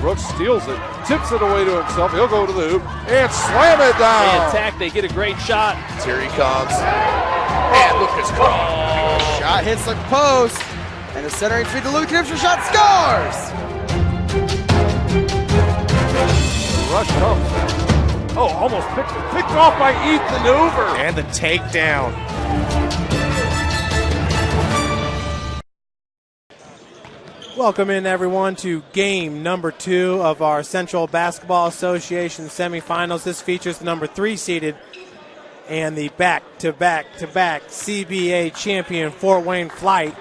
Brooks steals it, tips it away to himself. He'll go to the hoop and slam it down. They attack, they get a great shot. Here he comes. And Lucas Craw. Shot hits the post. And the centering feed to Luke Gibson. Shot scores! Rush comes. Oh, almost picked off by Ethan Hoover. And the takedown. Welcome in, everyone, to game number 2 of our Central Basketball Association semifinals. This features the number 3 seeded and the back-to-back-to-back CBA champion Fort Wayne Flite,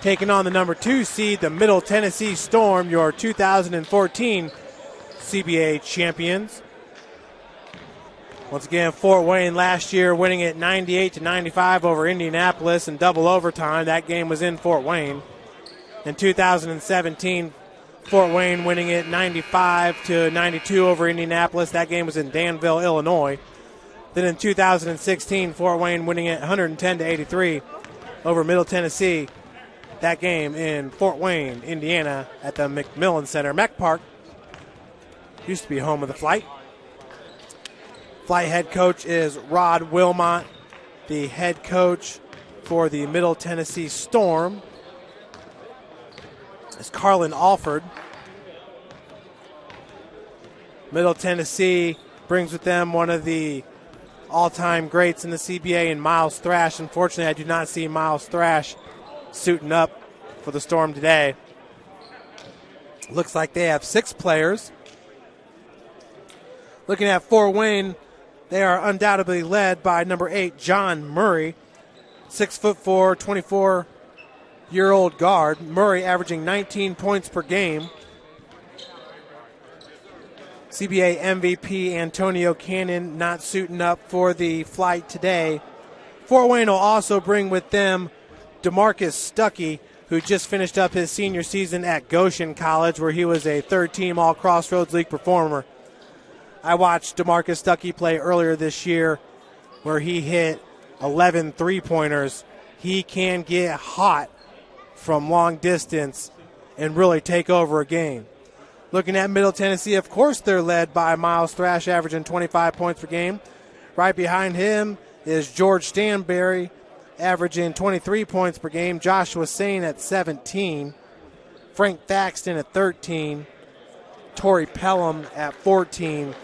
taking on the number 2 seed, the Middle Tennessee Storm, your 2014 CBA champions. Once again, Fort Wayne last year winning it 98-95 over Indianapolis in double overtime. That game was in Fort Wayne. In 2017, Fort Wayne winning it 95-92 over Indianapolis. That game was in Danville, Illinois. Then in 2016, Fort Wayne winning it 110-83 over Middle Tennessee. That game in Fort Wayne, Indiana, at the McMillan Center. Mech Park used to be home of the Flite. Flite head coach is Rod Wilmot. The head coach for the Middle Tennessee Storm is Carlin Alford. Middle Tennessee brings with them one of the all-time greats in the CBA in Miles Thrash. Unfortunately, I do not see Miles Thrash suiting up for the Storm today. Looks like they have 6 players. Looking at Fort Wayne, they are undoubtedly led by number 8, John Murray, 6'4", 24-year-old guard. Murray averaging 19 points per game. CBA MVP Antonio Cannon not suiting up for the Flite today. Fort Wayne will also bring with them DeMarcus Stuckey, who just finished up his senior season at Goshen College, where he was a third-team All-Crossroads League performer. I watched DeMarcus Stuckey play earlier this year, where he hit 11 three-pointers. He can get hot from long distance and really take over a game. Looking at Middle Tennessee, of course, they're led by Miles Thrash, averaging 25 points per game. Right behind him is George Stanberry, averaging 23 points per game. Joshua Sane at 17. Frank Thaxton at 13. Torrey Pelham at 14.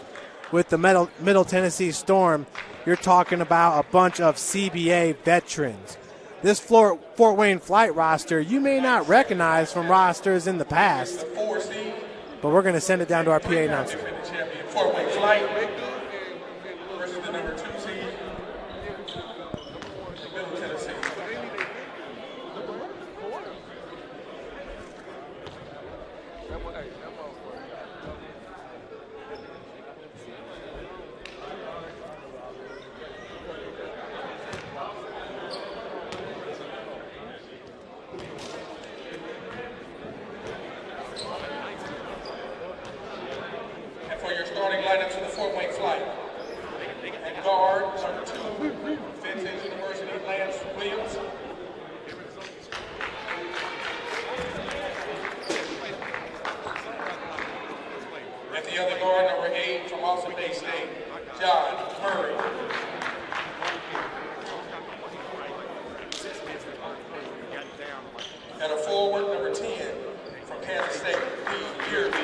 With the Middle Tennessee Storm, you're talking about a bunch of CBA veterans. This Fort Wayne Flite roster you may not recognize from rosters in the past, but we're going to send it down to our PA announcer. Fort Wayne Flite versus the number 2 seed, Middle Tennessee. For your starting lineups for the Fort Wayne Flite. At guard, number 2, Vincennes University, Lance Williams. At the other guard, number 8, from Austin Bay State, John Murray. At a forward, number 10, from Kansas State, Lee Yearby.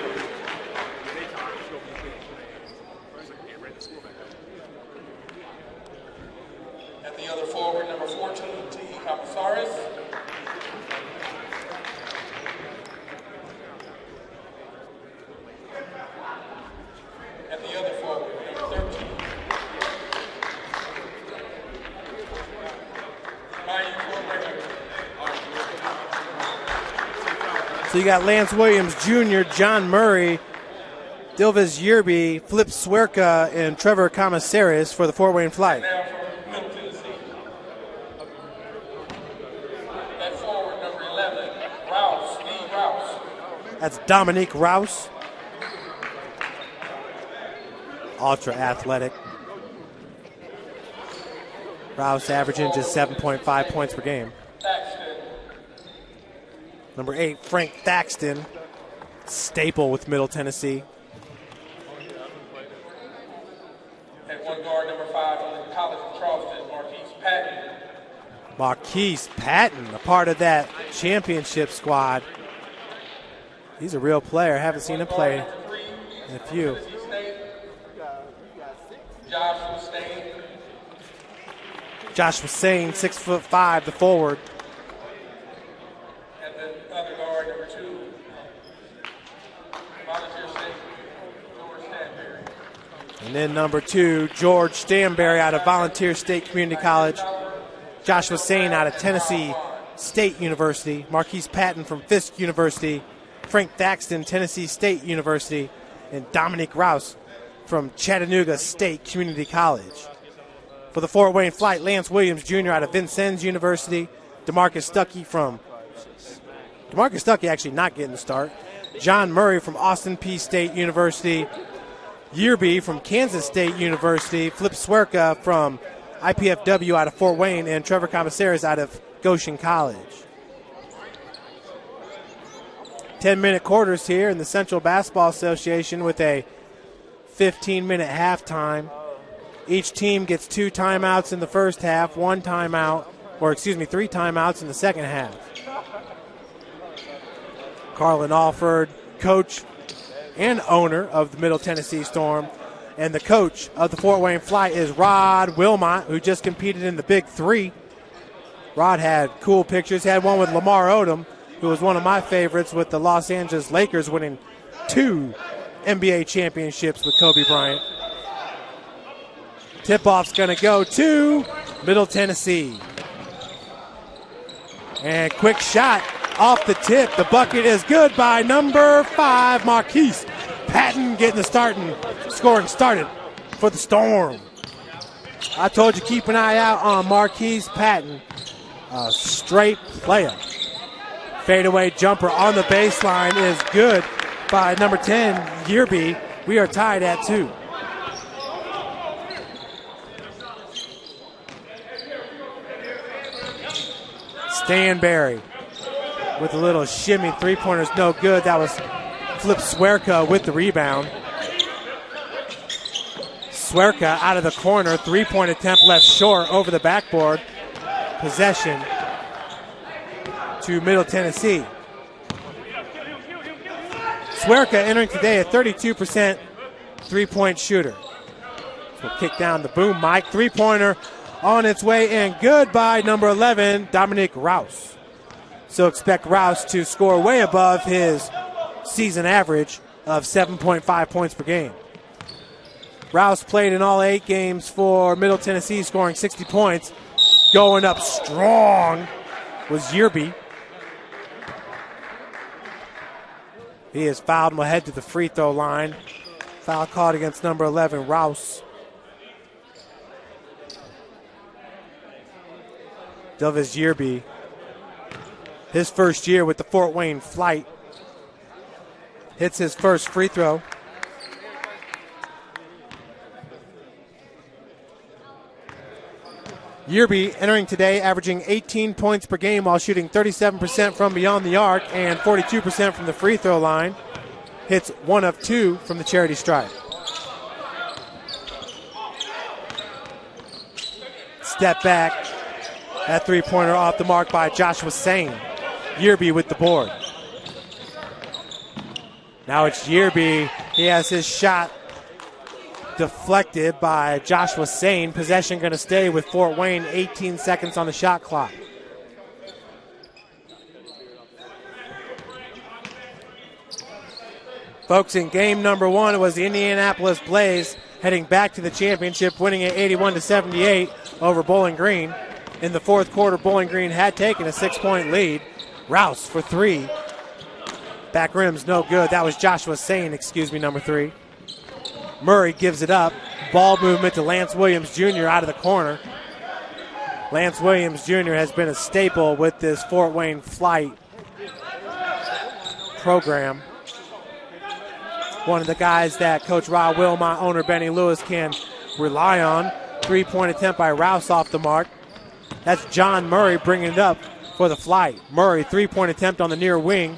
At the other forward, number 14, T. Capasaris. At the other forward, number 13, So you got Lance Williams Jr., John Murray, Dilvis Yearby, Flip Swerka, and Trevor Comissaris for the Fort Wayne Flite. Now from Middle Tennessee. At forward, number 11, Steve Rouse. That's Dominique Rouse. Ultra athletic. Rouse averaging just 7.5 points per game. Thaxton. Number 8, Frank Thaxton, staple with Middle Tennessee. At one guard, number 5 from the College of Charleston, Marquise Patton. Marquise Patton, a part of that championship squad. He's a real player. Haven't seen him play in a few. Joshua Sane, 6'5", the forward. And the other guard, number 2, Volunteer State, George Stanberry. And then number 2, George Stanberry out of Volunteer State Community College. Joshua Sane out of Tennessee State University. Marquise Patton from Fisk University. Frank Thaxton, Tennessee State University. And Dominique Rouse from Chattanooga State Community College. For the Fort Wayne Flite, Lance Williams Jr. out of Vincennes University. DeMarcus Stuckey actually not getting the start. John Murray from Austin Peay State University. Yearby from Kansas State University. Flip Swerka from IPFW out of Fort Wayne. And Trevor Commissaris out of Goshen College. 10-minute quarters here in the Central Basketball Association with a 15-minute halftime. Each team gets 2 timeouts in the first half, 3 timeouts in the second half. Carlin Alford, coach and owner of the Middle Tennessee Storm, and the coach of the Fort Wayne Flite is Rod Wilmot, who just competed in the Big Three. Rod had cool pictures, had one with Lamar Odom, who was one of my favorites with the Los Angeles Lakers winning 2 NBA championships with Kobe Bryant. Tip-off's going to go to Middle Tennessee. And quick shot off the tip. The bucket is good by number 5, Marquise Patton, getting the scoring started for the Storm. I told you, keep an eye out on Marquise Patton. A straight player. Fadeaway jumper on the baseline is good by number 10, Yearby. We are tied at 2. Stanberry with a little shimmy. Three-pointer's no good. That was Flip Swerka with the rebound. Swerka out of the corner. Three-point attempt left short over the backboard. Possession to Middle Tennessee. Swerka entering today a 32% three-point shooter. So kick down the boom mic. Three-pointer on its way and good by number 11, Dominique Rouse. So expect Rouse to score way above his season average of 7.5 points per game. Rouse played in all 8 games for Middle Tennessee, scoring 60 points. Going up strong was Yearby. He is fouled and will head to the free throw line. Foul called against number 11, Rouse. Delvis Yearby, his first year with the Fort Wayne Flite, hits his first free throw. Yearby entering today averaging 18 points per game while shooting 37% from beyond the arc and 42% from the free throw line. Hits 1 of 2 from the charity stripe. Step back. That three-pointer off the mark by Joshua Sane. Yearby with the board. Now it's Yearby. He has his shot deflected by Joshua Sane. Possession going to stay with Fort Wayne. 18 seconds on the shot clock. Folks, in game number 1, it was the Indianapolis Blaze heading back to the championship, winning at 81-78 over Bowling Green. In the fourth quarter, Bowling Green had taken a 6-point lead. Rouse for 3. Back rim's no good. That was Joshua Sane, number 3. Murray gives it up. Ball movement to Lance Williams Jr. out of the corner. Lance Williams Jr. has been a staple with this Fort Wayne Flite program. One of the guys that Coach Rod Wilmot, owner Benny Lewis, can rely on. 3-point attempt by Rouse off the mark. That's John Murray bringing it up for the Flite. Murray, 3-point attempt on the near wing.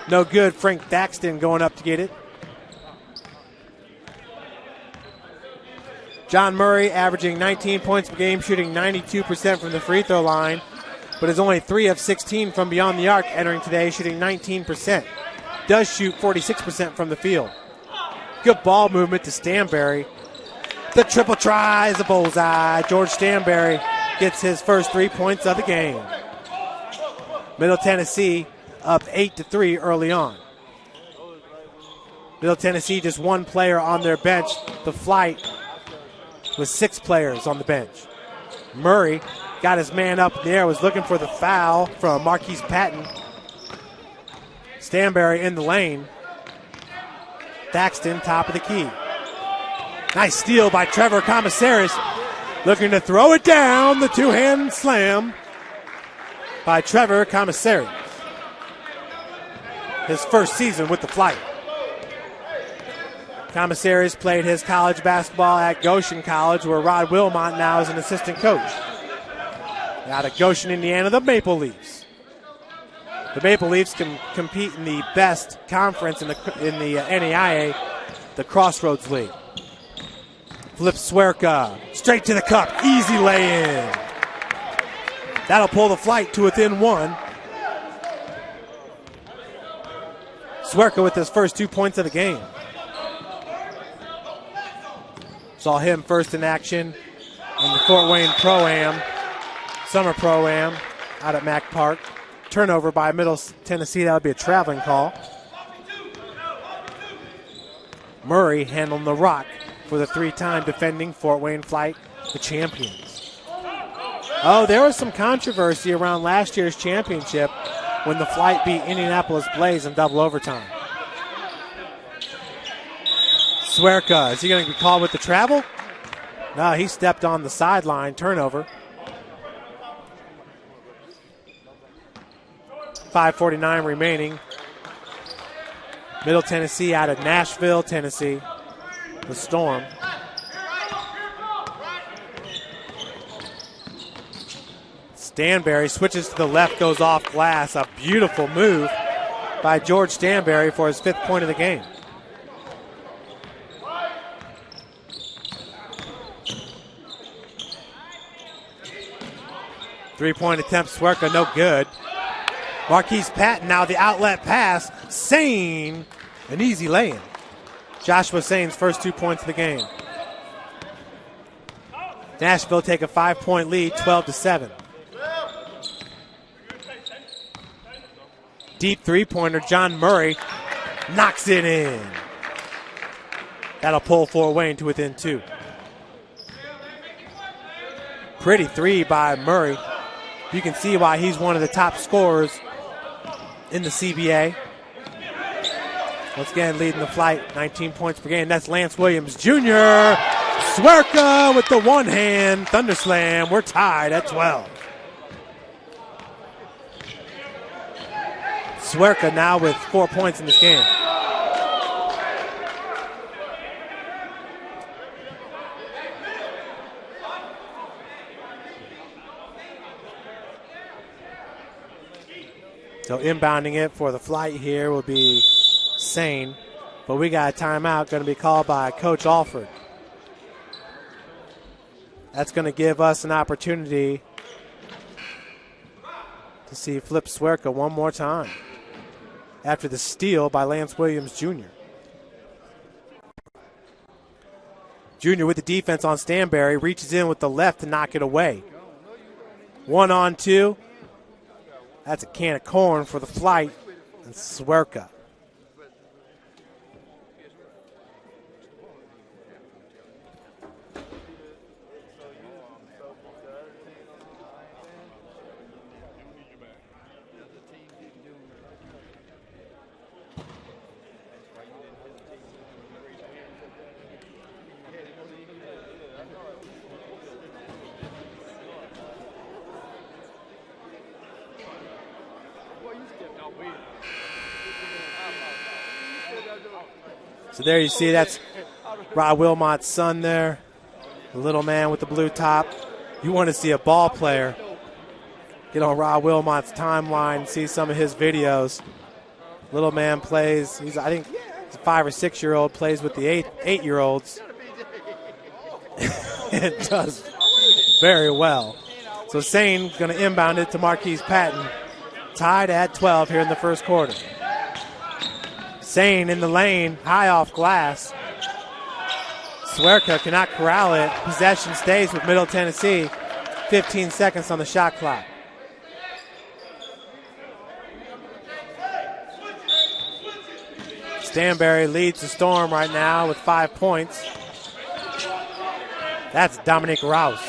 No good. Frank Thaxton going up to get it. John Murray averaging 19 points per game, shooting 92% from the free throw line, but is only 3 of 16 from beyond the arc entering today, shooting 19%. Does shoot 46% from the field. Good ball movement to Stanberry. The triple try is a bullseye. George Stanberry gets his first 3 points of the game. Middle Tennessee up 8-3 early on. Middle Tennessee just one player on their bench. The Flite with 6 players on the bench. Murray got his man up in the air, was looking for the foul from Marquise Patton. Stanberry in the lane. Thaxton, top of the key. Nice steal by Trevor Commissaris. Looking to throw it down. The two-hand slam by Trevor Commissaris. His first season with the Flite. Commissaris played his college basketball at Goshen College, where Rod Wilmot now is an assistant coach. Out of Goshen, Indiana, the Maple Leafs. The Maple Leafs can compete in the best conference in the NAIA, the Crossroads League. Flip Swerka, straight to the cup, easy lay-in. That'll pull the Flite to within 1. Swerka with his first 2 points of the game. Saw him first in action in the Fort Wayne Pro-Am, Summer Pro-Am out at Mack Park. Turnover by Middle Tennessee. That would be a traveling call. Murray handling the rock for the 3-time defending Fort Wayne Flite, the champions. Oh, there was some controversy around last year's championship when the Flite beat Indianapolis Blaze in double overtime. Swerka, is he going to be called with the travel? No, he stepped on the sideline. Turnover. 5:49 remaining. Middle Tennessee out of Nashville, Tennessee. The Storm. Stanberry switches to the left, goes off glass. A beautiful move by George Stanberry for his 5th point of the game. Three-point attempt, Swerka, no good. Marquise Patton now the outlet pass. Sane, an easy lay-in. Joshua Sane's first 2 points of the game. Nashville take a 5-point lead, 12-7. Deep three-pointer, John Murray knocks it in. That'll pull Fort Wayne to within 2. Pretty 3 by Murray. You can see why he's one of the top scorers in the CBA. Once again, leading the Flite, 19 points per game. That's Lance Williams Jr. Swerka with the one-hand thunder slam. We're tied at 12. Swerka now with 4 points in this game. So inbounding it for the Flite here will be Sane. But we got a timeout going to be called by Coach Alford. That's going to give us an opportunity to see Flip Swerka one more time after the steal by Lance Williams Jr. Jr. with the defense on Stanberry, reaches in with the left to knock it away. 1-on-2. That's a can of corn for the Flite and Swerka. So there you see, that's Rod Wilmot's son there, the little man with the blue top. You want to see a ball player get on Rod Wilmot's timeline and see some of his videos. Little man plays, I think he's a 5 or 6 year old, plays with the 8-year-olds. It does very well. So Sane going to inbound it to Marquise Patton. Tied at 12 here in the first quarter. Sane in the lane, high off glass. Swerka cannot corral it. Possession stays with Middle Tennessee. 15 seconds on the shot clock. Stanberry leads the Storm right now with 5 points. That's Dominic Rouse.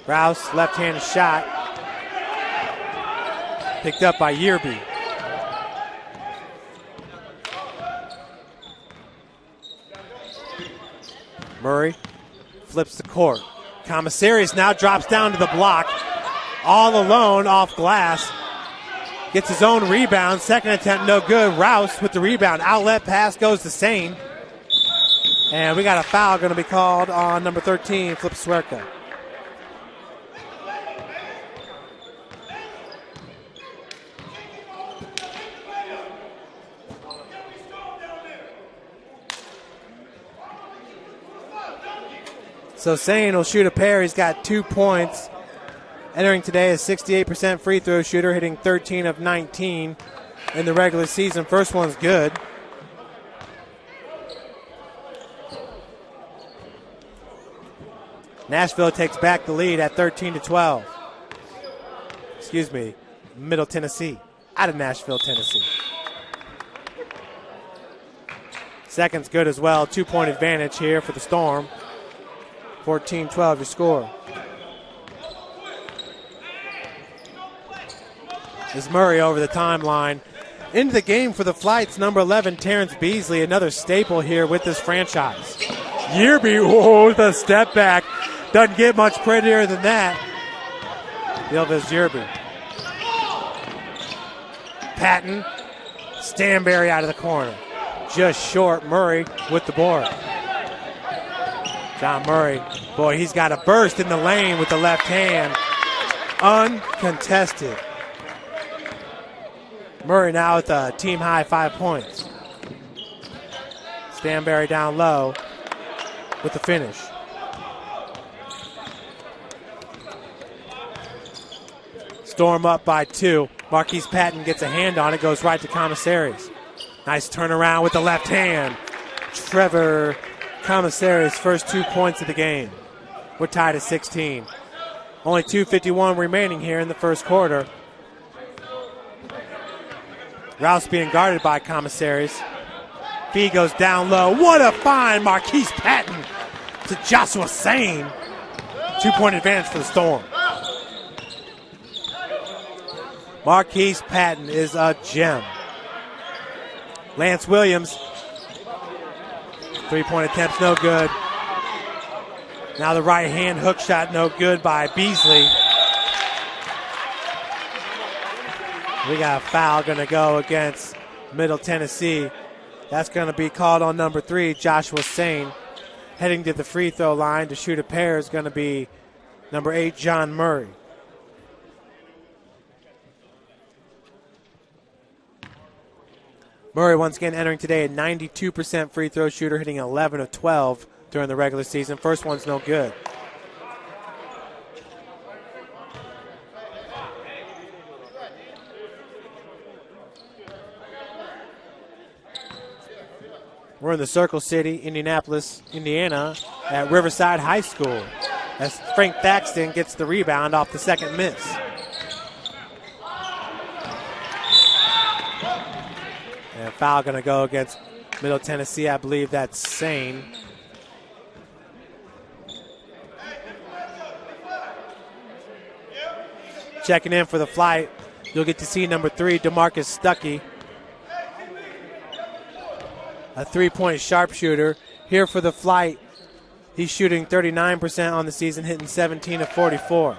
Rouse, left-handed shot. Picked up by Yearby. Murray flips the court. Commissaries now drops down to the block. All alone off glass. Gets his own rebound. Second attempt, no good. Rouse with the rebound. Outlet pass goes to Sane. And we got a foul going to be called on number 13, Flip Swerka. So Sane will shoot a pair. He's got 2 points. Entering today is 68% free throw shooter, hitting 13 of 19 in the regular season. First one's good. Nashville takes back the lead at 13-12. Excuse me, Middle Tennessee, out of Nashville, Tennessee. Second's good as well. 2-point advantage here for the Storm. 14-12 your score. Is Murray over the timeline. Into the game for the Flights, number 11, Terrence Beasley, another staple here with this franchise. Yearby, whoa, the step back. Doesn't get much prettier than that. Dilvis Yearby. Patton, Stanberry out of the corner. Just short, Murray with the board. John Murray, boy, he's got a burst in the lane with the left hand. Uncontested. Murray now with a team high 5 points. Stanberry down low with the finish. Storm up by 2. Marquise Patton gets a hand on it, goes right to Commissaries. Nice turnaround with the left hand. Trevor Commissaries' first 2 points of the game. We're tied at 16. Only 2:51 remaining here in the first quarter. Rouse being guarded by Commissaries. Fee goes down low. What a find, Marquise Patton to Joshua Sane. 2-point advantage for the Storm. Marquise Patton is a gem. Lance Williams. 3-point attempts, no good. Now the right hand hook shot, no good by Beasley. We got a foul going to go against Middle Tennessee. That's going to be called on number 3, Joshua Sane. Heading to the free throw line to shoot a pair is going to be number 8, John Murray. Murray once again entering today at 92% free throw shooter, hitting 11 of 12 during the regular season. First one's no good. We're in the Circle City, Indianapolis, Indiana, at Riverside High School as Frank Thaxton gets the rebound off the second miss. And a foul going to go against Middle Tennessee. I believe that's Sane. Checking in for the Flight, you'll get to see number 3, DeMarcus Stuckey. A 3-point sharpshooter. Here for the Flight, he's shooting 39% on the season, hitting 17 of 44.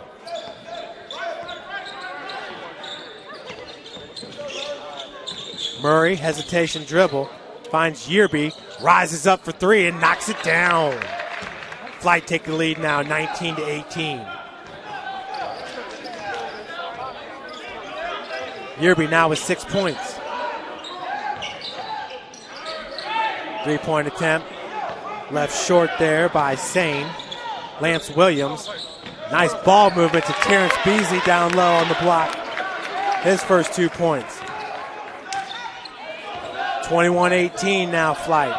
Murray, hesitation dribble, finds Yearby, rises up for 3 and knocks it down. Flight take the lead now, 19-18. Yearby now with 6 points. 3-point attempt. Left short there by Sane. Lance Williams. Nice ball movement to Terrence Beasley down low on the block. His first 2 points. 21-18 now, Flite.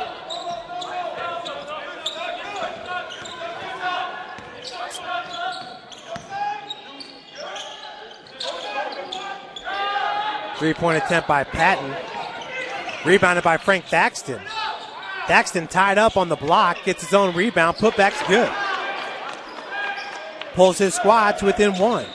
Three-point attempt by Patton. Rebounded by Frank Thaxton. Thaxton tied up on the block, gets his own rebound, putback's good. Pulls his squad to within 1.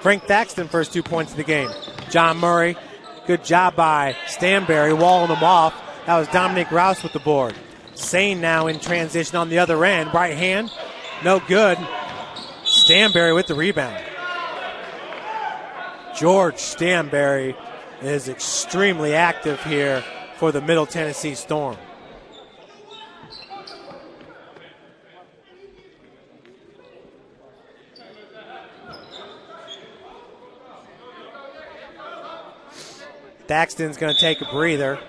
Frank Thaxton first 2 points of the game. John Murray, good job by Stanberry, walling him off. That was Dominic Rouse with the board. Sane now in transition on the other end. Right hand, no good. Stanberry with the rebound. George Stanberry is extremely active here for the Middle Tennessee Storm. Thaxton's going to take a breather.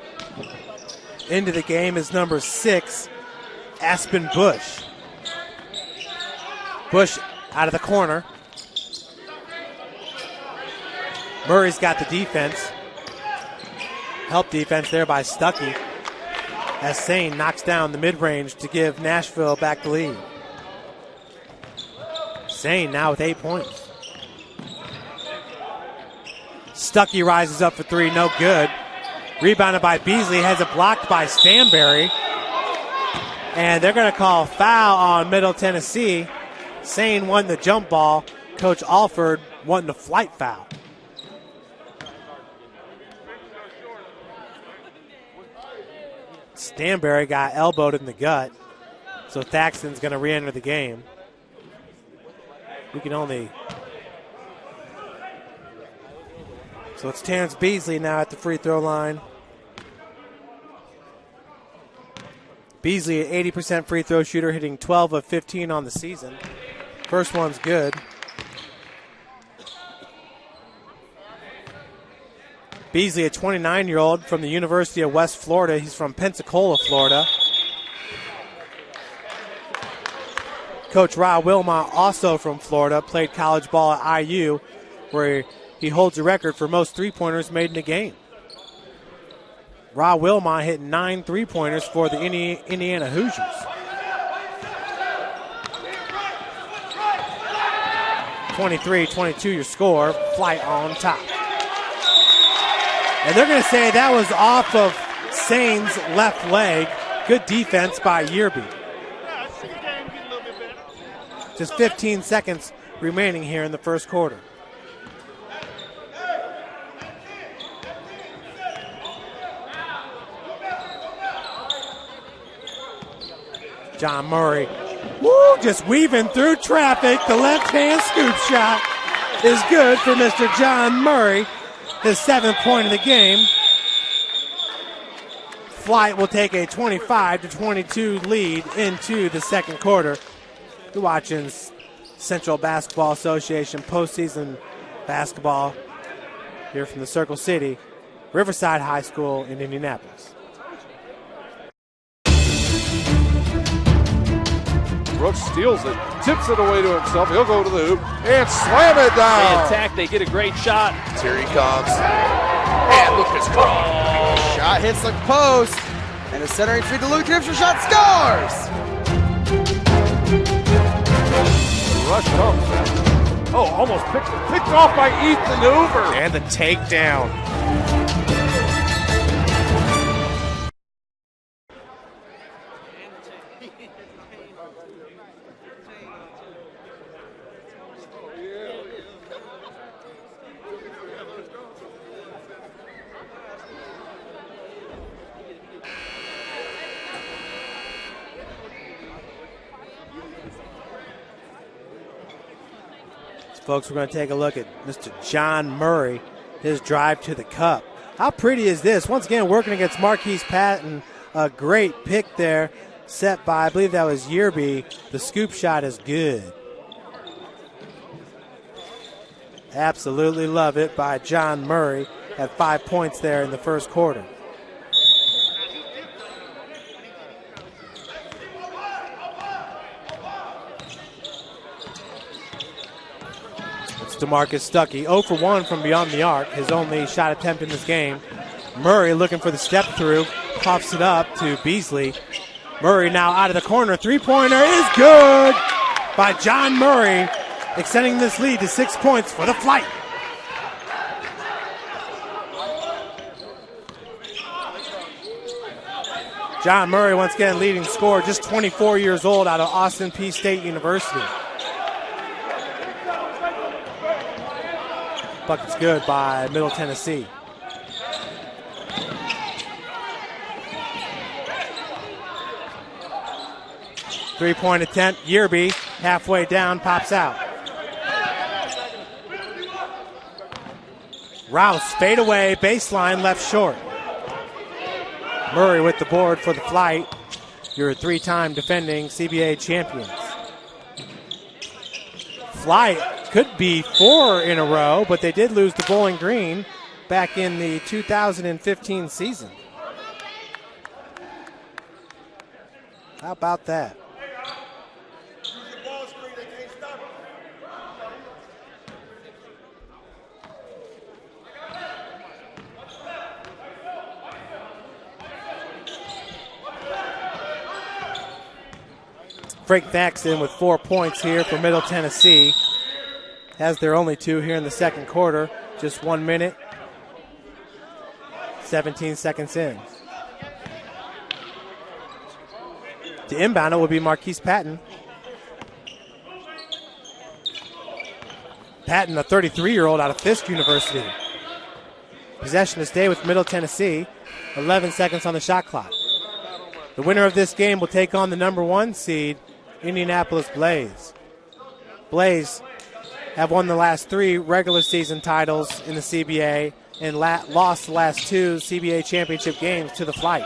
Into the game is number 6, Aspen Bush. Bush out of the corner. Murray's got the defense. Help defense there by Stuckey. As Sane knocks down the mid-range to give Nashville back the lead. Sane now with 8 points. Stuckey rises up for 3, no good. Rebounded by Beasley, has it blocked by Stanberry. And they're going to call foul on Middle Tennessee. Sane won the jump ball. Coach Alford won the flight foul. Stanberry got elbowed in the gut. So Thaxton's going to re-enter the game. We can only... So it's Terrence Beasley now at the free throw line. Beasley, an 80% free throw shooter, hitting 12 of 15 on the season. First one's good. Beasley, a 29-year-old from the University of West Florida. He's from Pensacola, Florida. Coach Ra Wilmot, also from Florida, played college ball at IU, where he holds a record for most three-pointers made in a game. Ra Wilmot hit 9 three-pointers for the Indiana Hoosiers. (23-22) your score. Flite on top. And they're going to say that was off of Sane's left leg. Good defense by Yearby. Just 15 seconds remaining here in the first quarter. John Murray, just weaving through traffic. The left-hand scoop shot is good for Mr. John Murray, his 7th point of the game. Flite will take a 25-22 lead into the second quarter. You're watching Central Basketball Association postseason basketball here from the Circle City, Riverside High School in Indianapolis. Brooks steals it, tips it away to himself. He'll go to the hoop and slam it down. They attack, they get a great shot. Here he comes. And Lucas Cross. Shot hits the post. And the centering feed to Luke Gibson. Shot scores. Rush comes. Oh, almost picked off by Ethan Hoover. And the takedown. Folks, we're going to take a look at Mr. John Murray, his drive to the cup. How pretty is this? Once again, working against Marquise Patton. A great pick there, set by, I believe that was Yearby. The scoop shot is good. Absolutely love it by John Murray. Had 5 points there in the first quarter. It's DeMarcus Stuckey, 0 for 1 from beyond the arc, his only shot attempt in this game. Murray looking for the step through, puffs it up to Beasley. Murray now out of the corner, three-pointer is good by John Murray, extending this lead to 6 points for the Flite. John Murray once again leading scorer, just 24 years old, out of Austin Peay State University. Bucket's good by Middle Tennessee. Three-point attempt, Yearby, halfway down, pops out. Rouse, fade away, baseline, left short. Murray with the board for the Flite, your three-time defending CBA champions. Flite could be 4 in a row, but they did lose to Bowling Green back in the 2015 season. How about that? Frank Thaxton with 4 points here for Middle Tennessee. Has their only 2 here in the second quarter. Just 1 minute, 17 seconds in. To inbound it will be Marquise Patton. Patton, a 33-year-old out of Fisk University. Possession to stay with Middle Tennessee. 11 seconds on the shot clock. The winner of this game will take on the number 1 seed, Indianapolis Blaze. Blaze have won the last 3 regular season titles in the CBA and lost the last 2 CBA championship games to the Flite.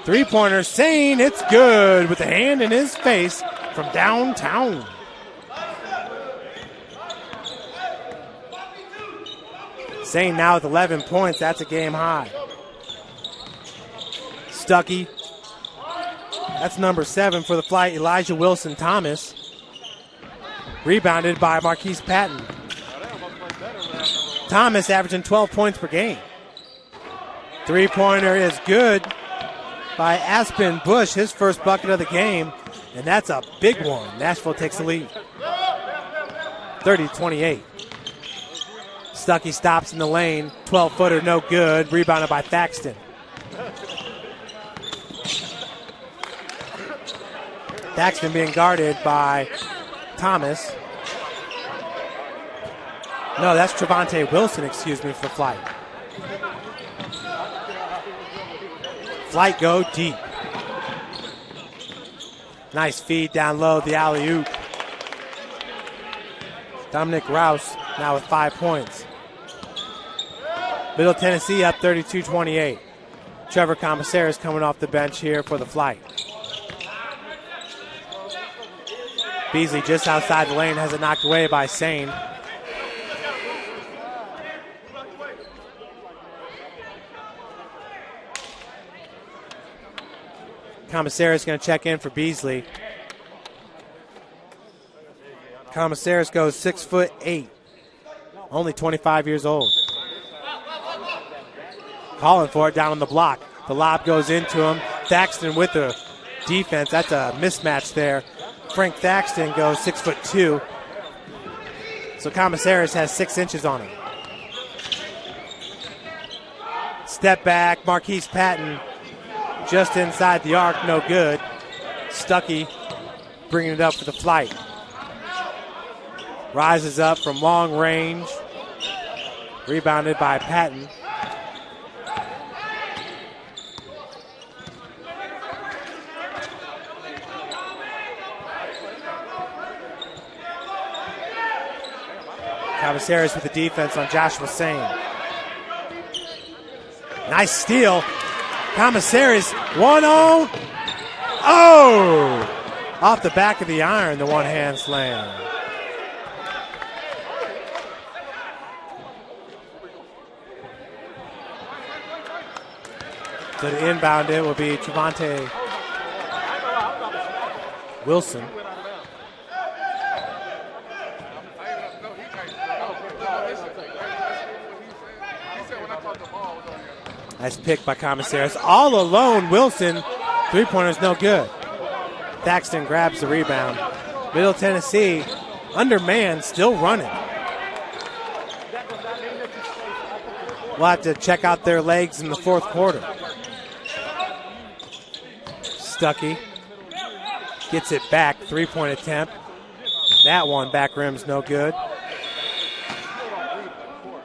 Three-pointer, Sane, it's good with a hand in his face from downtown. Sane now with 11 points, that's a game high. Stuckey. That's number 7 for the Flite, Elijah Wilson Thomas. Rebounded by Marquise Patton. Thomas averaging 12 points per game. Three-pointer is good by Aspen Bush, his first bucket of the game, and that's a big one. Nashville takes the lead. 30-28. Stuckey stops in the lane. 12-footer, no good. Rebounded by Thaxton. Thaxton being guarded by Thomas. No, that's Trevante Wilson, excuse me, for Flite. Flite go deep. Nice feed down low, the alley-oop. Dominic Rouse now with 5 points. Middle Tennessee up 32-28. Trevor Commissaires coming off the bench here for the Flite. Beasley just outside the lane, has it knocked away by Sane. Commissaires going to check in for Beasley. Commissaires goes 6'8", only 25 years old. Calling for it down on the block. The lob goes into him. Thaxton with the defense. That's a mismatch there. Frank Thaxton goes 6'2". So Commissaires has 6 inches on him. Step back, Marquise Patton just inside the arc, no good. Stuckey bringing it up for the Flite. Rises up from long range. Rebounded by Patton. Commissaires with the defense on Joshua Sane. Nice steal. Commissaires, 1-0. Oh! Off the back of the iron, the one-hand slam. To the inbound, it will be Trevante Wilson. Nice pick by Commissaris. All alone, Wilson. Three-pointer's no good. Thaxton grabs the rebound. Middle Tennessee, undermanned, still running. We'll have to check out their legs in the fourth quarter. Stuckey gets it back, three-point attempt. That one back rim's no good.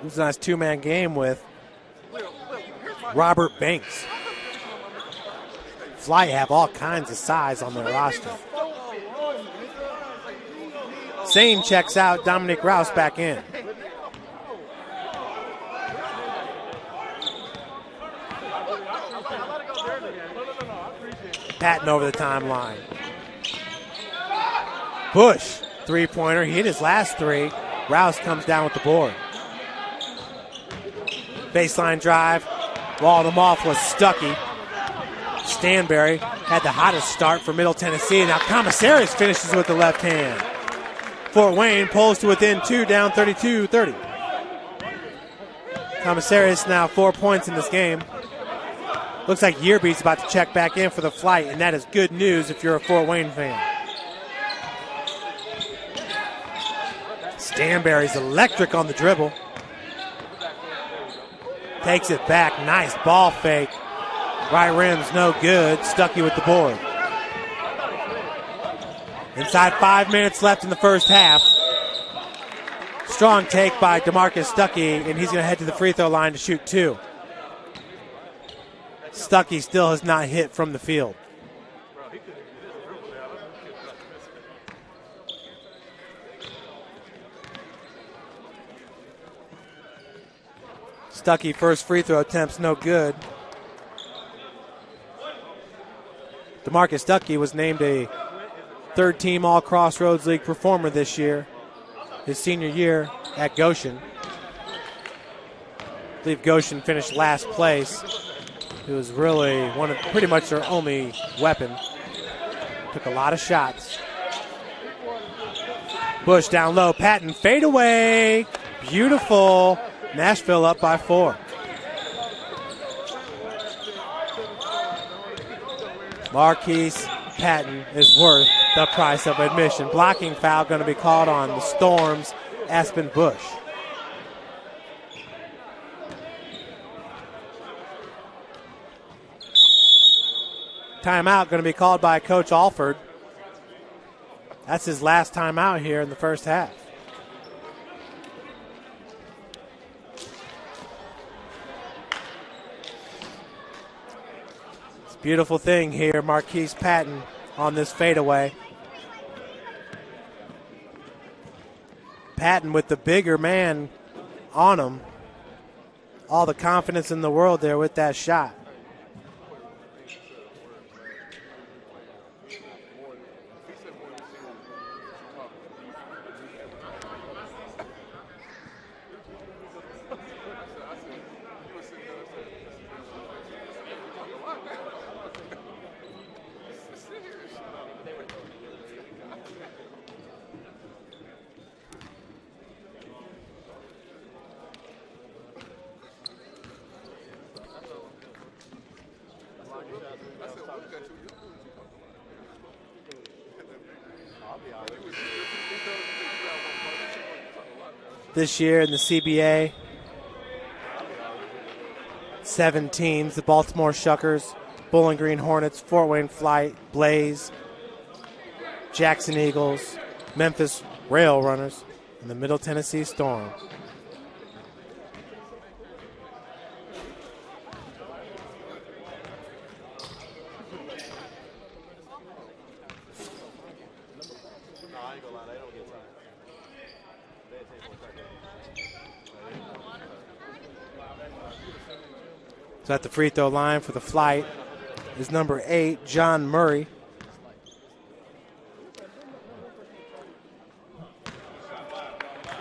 This is a nice two-man game with Robert Banks. Flite have all kinds of size on their roster. Sane checks out, Dominic Rouse back in. Patton over the timeline. Bush, three-pointer. He hit his last three. Rouse comes down with the board. Baseline drive. Walled him off was Stuckey. Stanberry had the hottest start for Middle Tennessee. Now Commissaris finishes with the left hand. Fort Wayne pulls to within two, down 32-30. Commissaris now 4 points in this game. Looks like Yearby's about to check back in for the Flite, and that is good news if you're a Fort Wayne fan. Stanberry's electric on the dribble. Takes it back, nice ball fake. Right rim's no good, Stuckey with the board. Inside 5 minutes left in the first half. Strong take by DeMarcus Stuckey, and he's going to head to the free throw line to shoot two. Stuckey still has not hit from the field. Stuckey first free throw attempt's no good. DeMarcus Stuckey was named a third-team All-Crossroads League performer this year, his senior year at Goshen. I believe Goshen finished last place. It was really pretty much their only weapon. Took a lot of shots. Bush down low, Patton fade away. Beautiful. Nashville up by 4. Marquise Patton is worth the price of admission. Blocking foul going to be called on the Storm's Aspen Bush. Timeout going to be called by Coach Alford. That's his last timeout here in the first half. Beautiful thing here, Marquise Patton on this fadeaway. Patton with the bigger man on him. All the confidence in the world there with that shot. This year in the CBA, 7 teams, the Baltimore Shuckers, Bowling Green Hornets, Fort Wayne Flite, Blaze, Jackson Eagles, Memphis Rail Runners, and the Middle Tennessee Storm. So at the free throw line for the Flite is number 8, John Murray.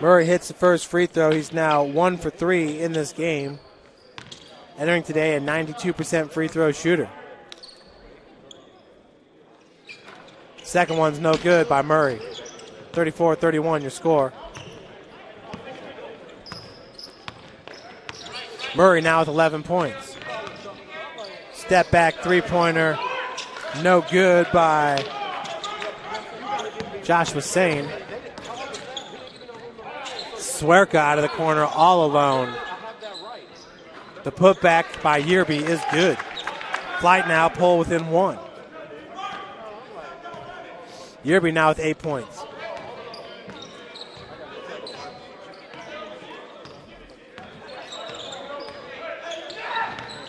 Murray hits the first free throw. He's now 1 for 3 in this game. entering today a 92% free throw shooter. Second one's no good by Murray. 34-31 your score. Murray now with 11 points. Step back three-pointer, no good by Joshua Sane. Swerka out of the corner all alone. The putback by Yearby is good. Flite now pull within one. Yearby now with 8 points.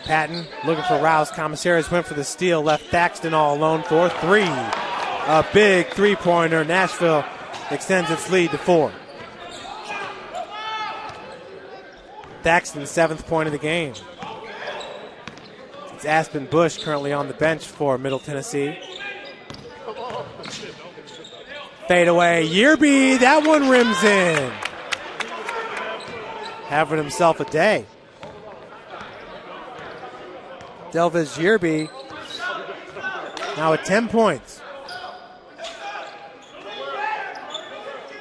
Patton looking for Rouse. Commissaries went for the steal. Left Thaxton all alone for three. A big three-pointer. Nashville extends its lead to 4. Thaxton's 7th point of the game. It's Aspen Bush currently on the bench for Middle Tennessee. Fade away. Yearby, that one rims in. Having himself a day. Delvis Yearby now at 10 points.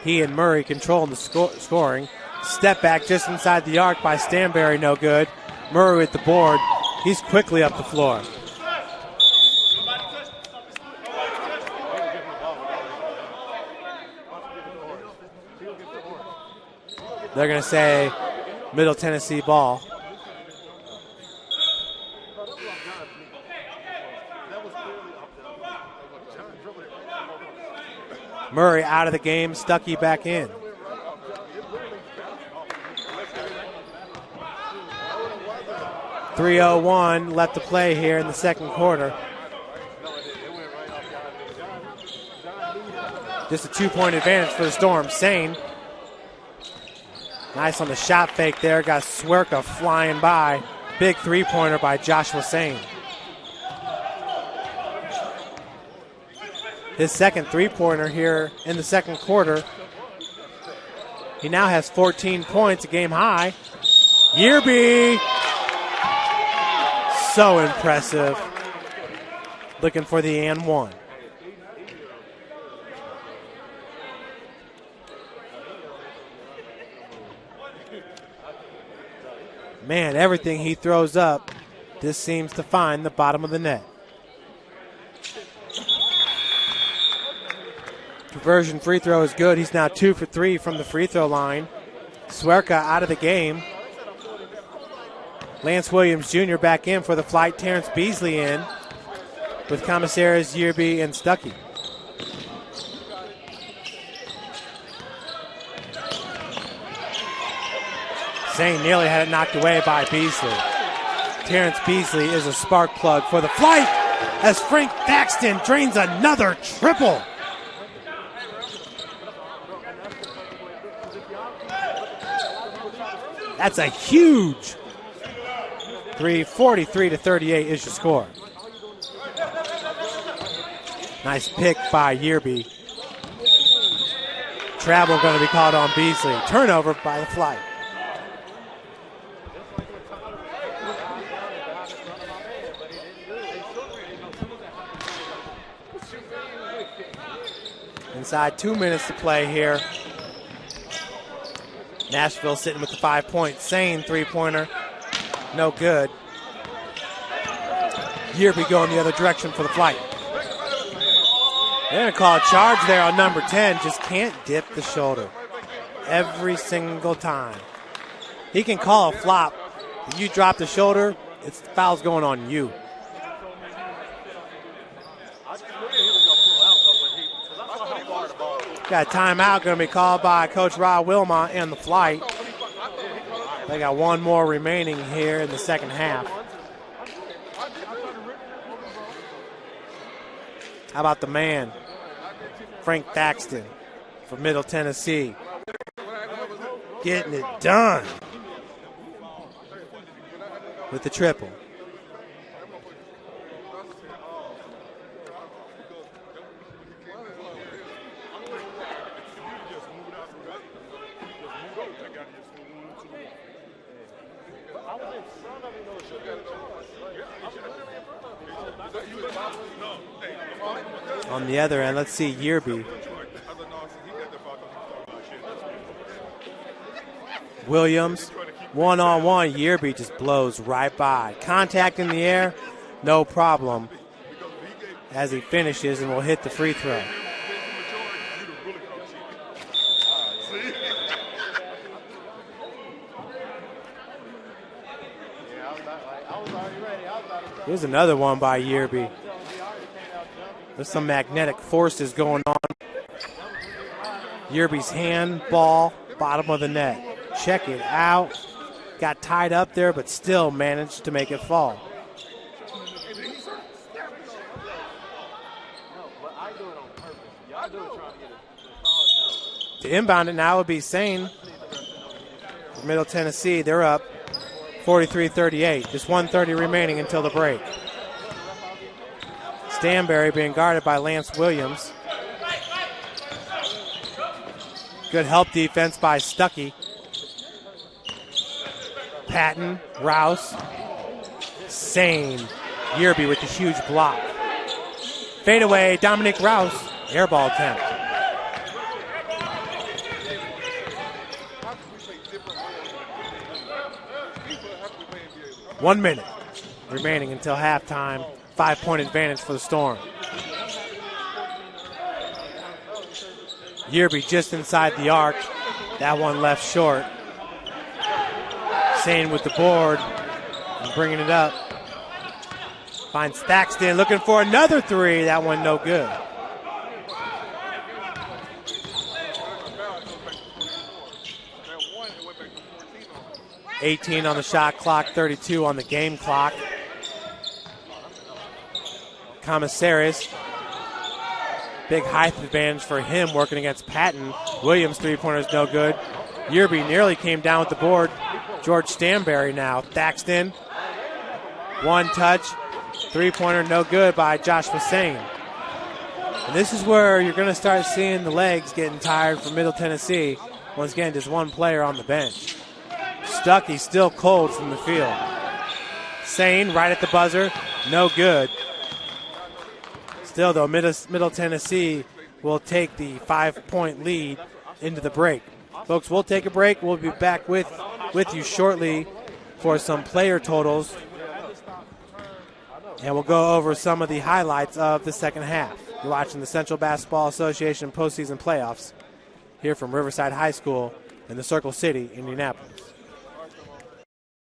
He and Murray controlling the scoring. Step back just inside the arc by Stanberry, no good. Murray with the board. He's quickly up the floor. They're going to say Middle Tennessee ball. Murray out of the game, Stuckey back in. .301 left to play here in the second quarter. Just a 2-point advantage for the Storm. Sane. Nice on the shot fake there. Got Swerka flying by. Big three-pointer by Joshua Sane. His second three-pointer here in the second quarter. He now has 14 points, a game high. Yearby. So impressive. Looking for the and one. Man, everything he throws up, this seems to find the bottom of the net. Conversion free throw is good. He's now 2 for 3 from the free throw line. Swerka out of the game. Lance Williams Jr. back in for the Flite. Terrence Beasley in with Commissaries, Yearby, and Stuckey. Zane nearly had it knocked away by Beasley. Terrence Beasley is a spark plug for the Flite as Frank Thaxton drains another triple. That's a huge 43-38 is your score. Nice pick by Yearby. Travel going to be called on Beasley. Turnover by the Flite. Inside 2 minutes to play here. Nashville sitting with the 5 points. Sane three-pointer. No good. Yearby going the other direction for the Flite. They're going to call a charge there on number 10. Just can't dip the shoulder. Every single time. He can call a flop. If you drop the shoulder, it's the foul's going on you. Got a timeout going to be called by Coach Rod Wilmot and the Flite. They got one more remaining here in the second half. How about the man, Frank Thaxton from Middle Tennessee. Getting it done with the triple. On the other end, let's see Yearby. Williams, one-on-one, Yearby just blows right by. Contact in the air, no problem, as he finishes and will hit the free throw. Here's another one by Yearby. There's some magnetic forces going on. Yearby's hand, ball, bottom of the net. Check it out. Got tied up there, but still managed to make it fall. To inbound it now would be Sane. Middle Tennessee, they're up 43-38. Just 1:30 remaining until the break. Stanberry being guarded by Lance Williams. Good help defense by Stuckey. Patton, Rouse, Sane. Yearby with the huge block. Fadeaway, Dominic Rouse. Airball attempt. One minute remaining until halftime. 5-point advantage for the Storm. Yearby just inside the arc. That one left short. Sane with the board and bringing it up. Finds Thaxton looking for another three. That one no good. $18 on the shot clock, 32 on the game clock. Commissaris. Big height advantage for him working against Patton. Williams' three-pointer is no good. Yearby nearly came down with the board. George Stanberry now. Thaxton. One touch. Three-pointer no good by Joshua Sane. And this is where you're going to start seeing the legs getting tired for Middle Tennessee. Once again, just one player on the bench. Stuckey still cold from the field. Sane right at the buzzer. No good. Still, though, Middle Tennessee will take the 5-point lead into the break. Folks, we'll take a break. We'll be back with you shortly for some player totals. And we'll go over some of the highlights of the second half. You're watching the Central Basketball Association postseason playoffs here from Riverside High School in the Circle City, Indianapolis.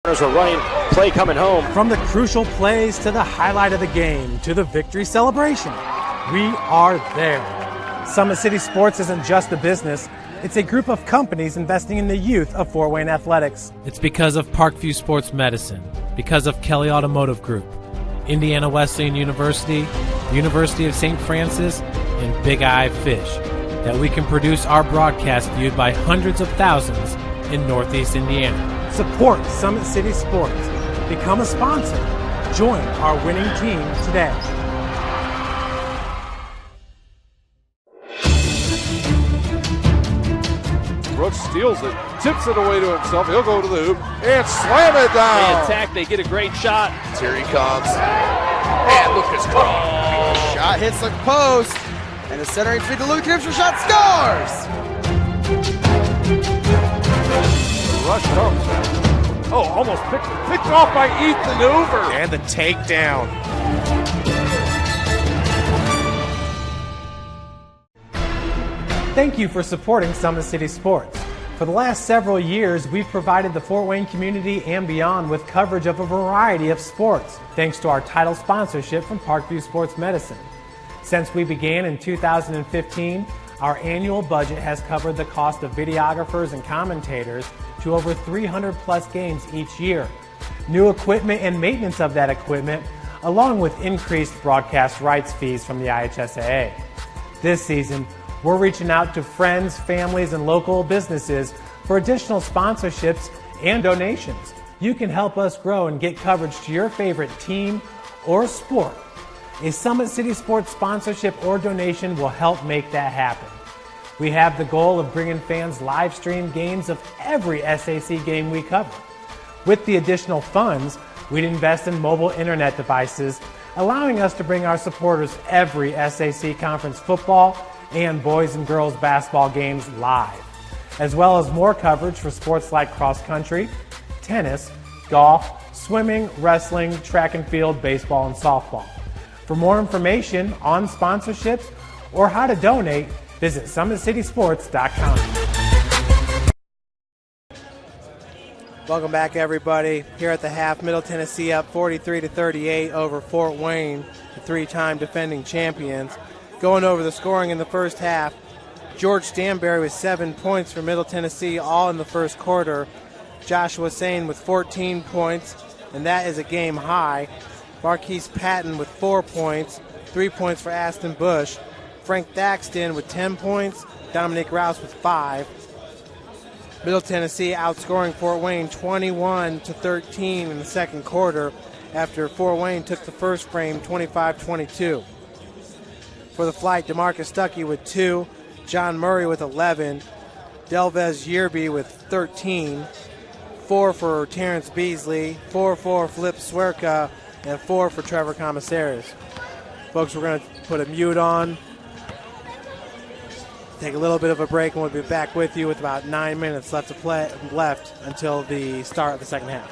Are running, play coming home. From the crucial plays to the highlight of the game to the victory celebration, we are there. Summit City Sports isn't just a business. It's a group of companies investing in the youth of Fort Wayne athletics. It's because of Parkview Sports Medicine, because of Kelly Automotive Group, Indiana Wesleyan University, the University of St. Francis, and Big Eye Fish, that we can produce our broadcast viewed by hundreds of thousands in Northeast Indiana. Support Summit City Sports. Become a sponsor. Join our winning team today. Brooks steals it, tips it away to himself. He'll go to the hoop and slam it down. They attack, they get a great shot. Here he comes. And Lucas Cross. Shot hits the post. And the centering feed to Luke Gibson. Shot scores. Rush comes. Oh, almost picked off by Ethan Hoover. And the takedown. Thank you for supporting Summit City Sports. For the last several years, we've provided the Fort Wayne community and beyond with coverage of a variety of sports, thanks to our title sponsorship from Parkview Sports Medicine. Since we began in 2015, our annual budget has covered the cost of videographers and commentators to over 300 plus games each year. New equipment and maintenance of that equipment, along with increased broadcast rights fees from the IHSAA. This season, we're reaching out to friends, families, and local businesses for additional sponsorships and donations. You can help us grow and get coverage to your favorite team or sport. A Summit City Sports sponsorship or donation will help make that happen. We have the goal of bringing fans live stream games of every SAC game we cover. With the additional funds, We'd invest in mobile internet devices, allowing us to bring our supporters every SAC Conference football and boys and girls basketball games live, as well as more coverage for sports like cross country, tennis, golf, swimming, wrestling, track and field, baseball, and softball. For more information on sponsorships or how to donate, visit SummitCitySports.com. Welcome back, everybody. Here at the half, Middle Tennessee up 43-38 over Fort Wayne, the three-time defending champions. Going over the scoring in the first half, George Stanberry with 7 points for Middle Tennessee, all in the first quarter. Joshua Sane with 14 points, and that is a game high. Marquise Patton with 4 points, 3 points for Aston Bush. Frank Thaxton with 10 points, Dominic Rouse with 5. Middle Tennessee outscoring Fort Wayne 21-13 in the second quarter after Fort Wayne took the first frame 25-22. For the Flite, DeMarcus Stuckey with 2, John Murray with 11, Delvez Yearby with 13, 4 for Terrence Beasley, 4 for Flip Swerka, and 4 for Trevor Commissaries. Folks, we're going to put a mute on, take a little bit of a break, and we'll be back with you with about 9 minutes left until the start of the second half.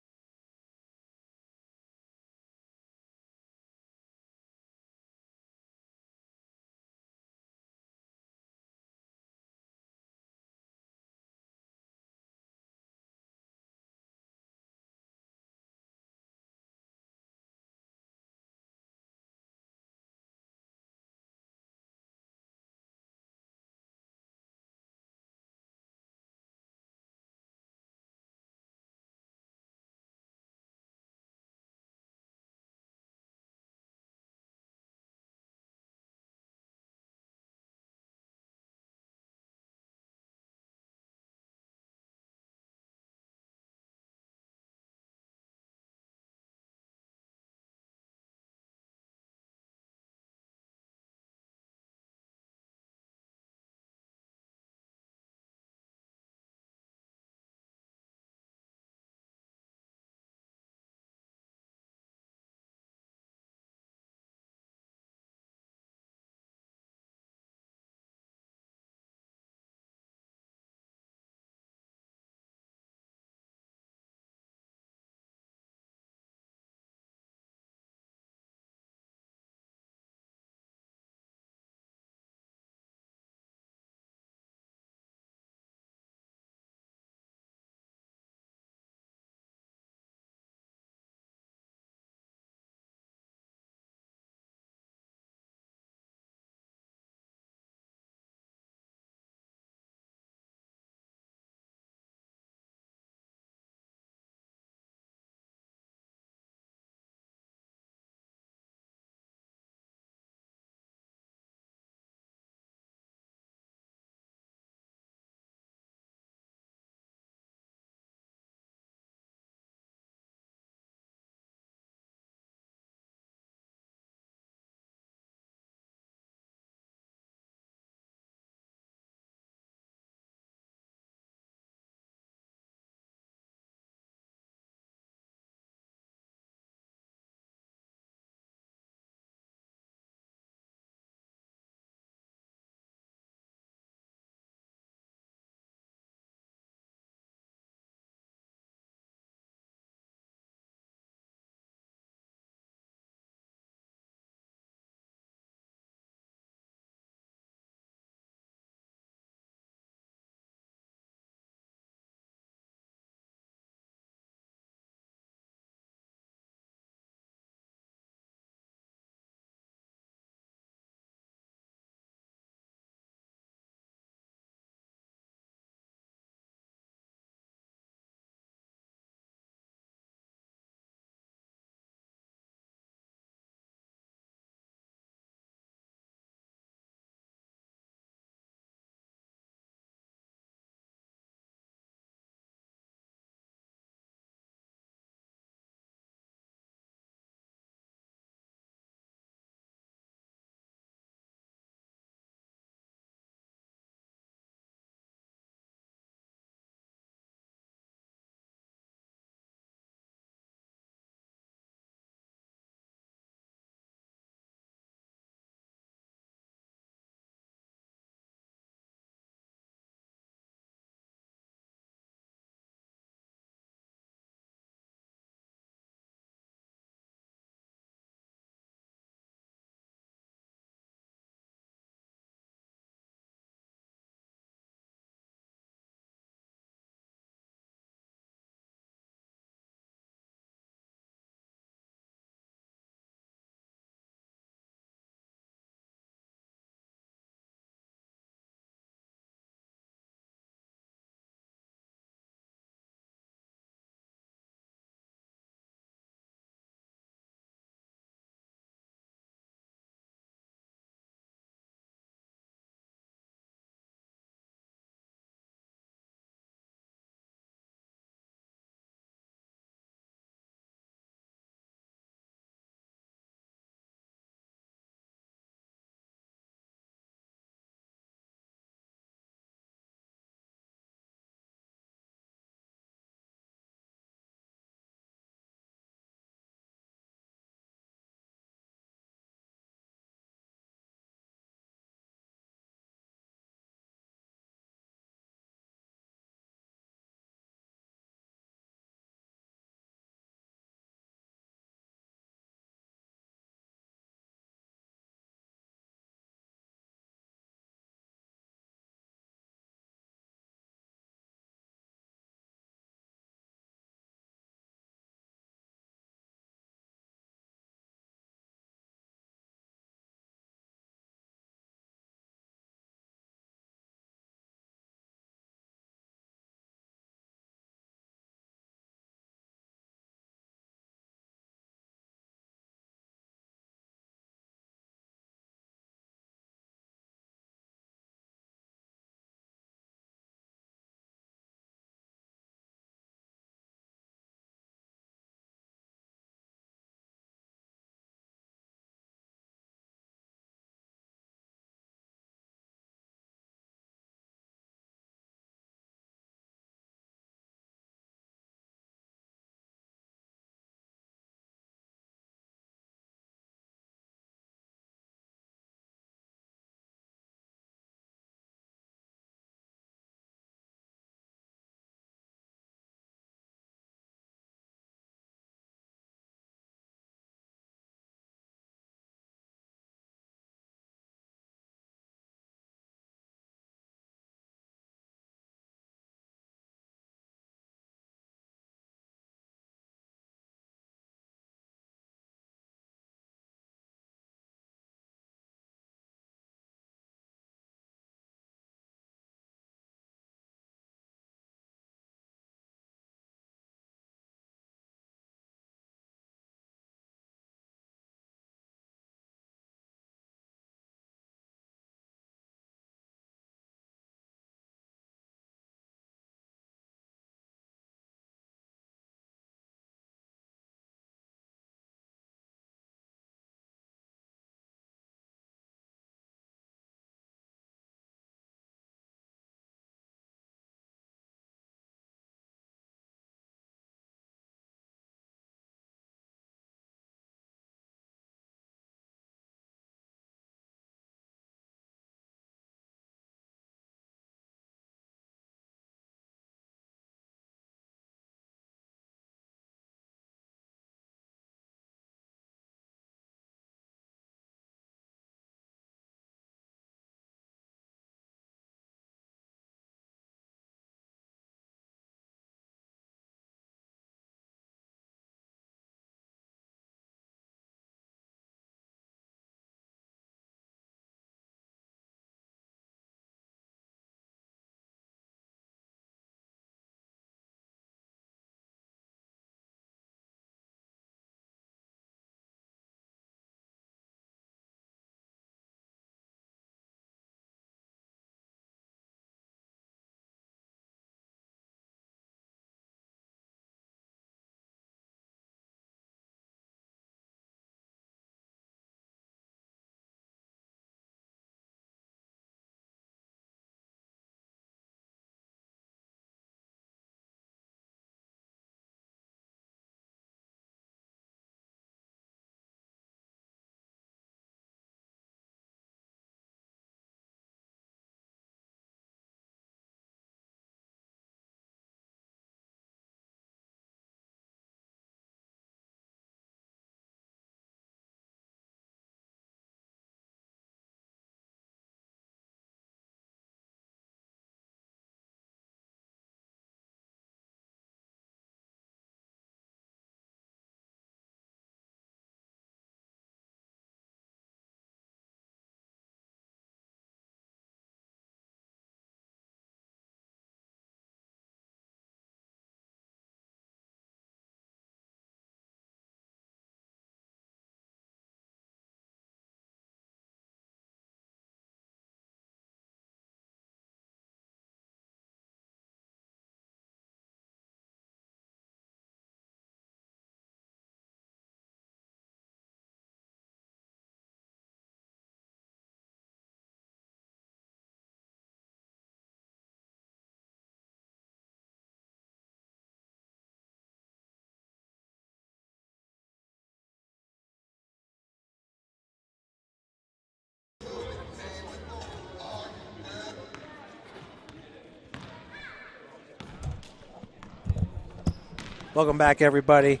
Welcome back, everybody.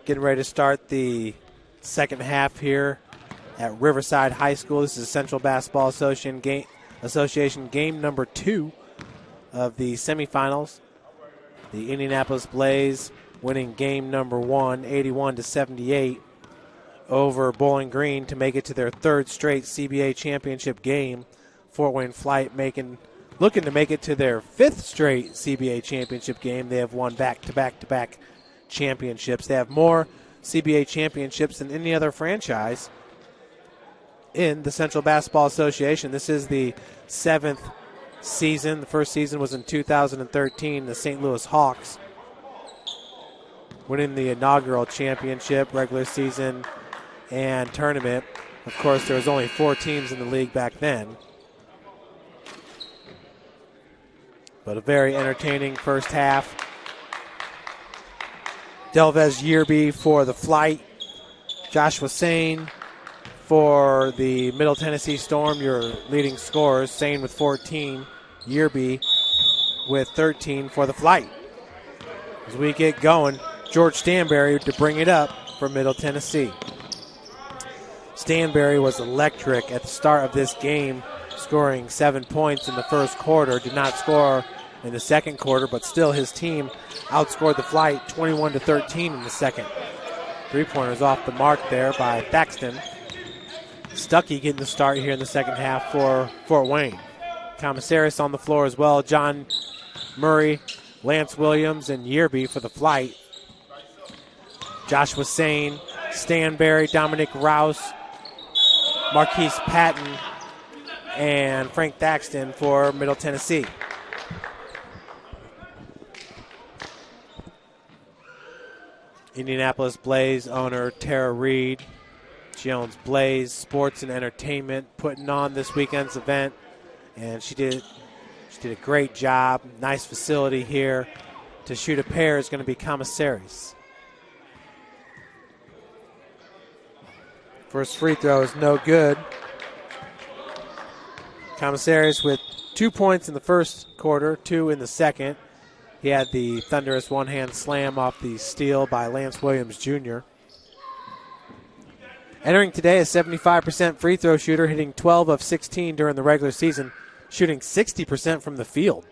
Getting ready to start the second half here at Riverside High School. This is Central Basketball Association game number 2 of the semifinals. The Indianapolis Blaze winning game number 1, 81-78 over Bowling Green to make it to their 3rd straight CBA championship game. Fort Wayne Flite looking to make it to their 5th straight CBA championship game. They have won back-to-back championships. They have more CBA championships than any other franchise in the Central Basketball Association. This is the 7th season. The first season was in 2013. The St. Louis Hawks winning the inaugural championship, regular season, and tournament. Of course, there was only 4 teams in the league back then. But a very entertaining first half. Delvez Yearby for the Flite. Joshua Sane for the Middle Tennessee Storm, your leading scorers. Sane with 14. Yearby with 13 for the Flite. As we get going, George Stanberry to bring it up for Middle Tennessee. Stanberry was electric at the start of this game, scoring 7 points in the first quarter. Did not score in the second quarter, but still his team outscored the Flite 21-13 in the second. 3-pointers off the mark there by Thaxton. Stuckey getting the start here in the second half for Fort Wayne. Commissaris on the floor as well. John Murray, Lance Williams, and Yearby for the Flite. Joshua Sane, Stanberry, Dominic Rouse, Marquise Patton, and Frank Thaxton for Middle Tennessee. Indianapolis Blaze owner Tara Reed. She owns Blaze Sports and Entertainment, putting on this weekend's event, and she did a great job. Nice facility here. To shoot a pair is going to be Commissaries. First free throw is no good. Commissaries with 2 points in the first quarter, 2 in the second. He had the thunderous one-hand slam off the steal by Lance Williams Jr. Entering today, a 75% free throw shooter, hitting 12 of 16 during the regular season, shooting 60% from the field.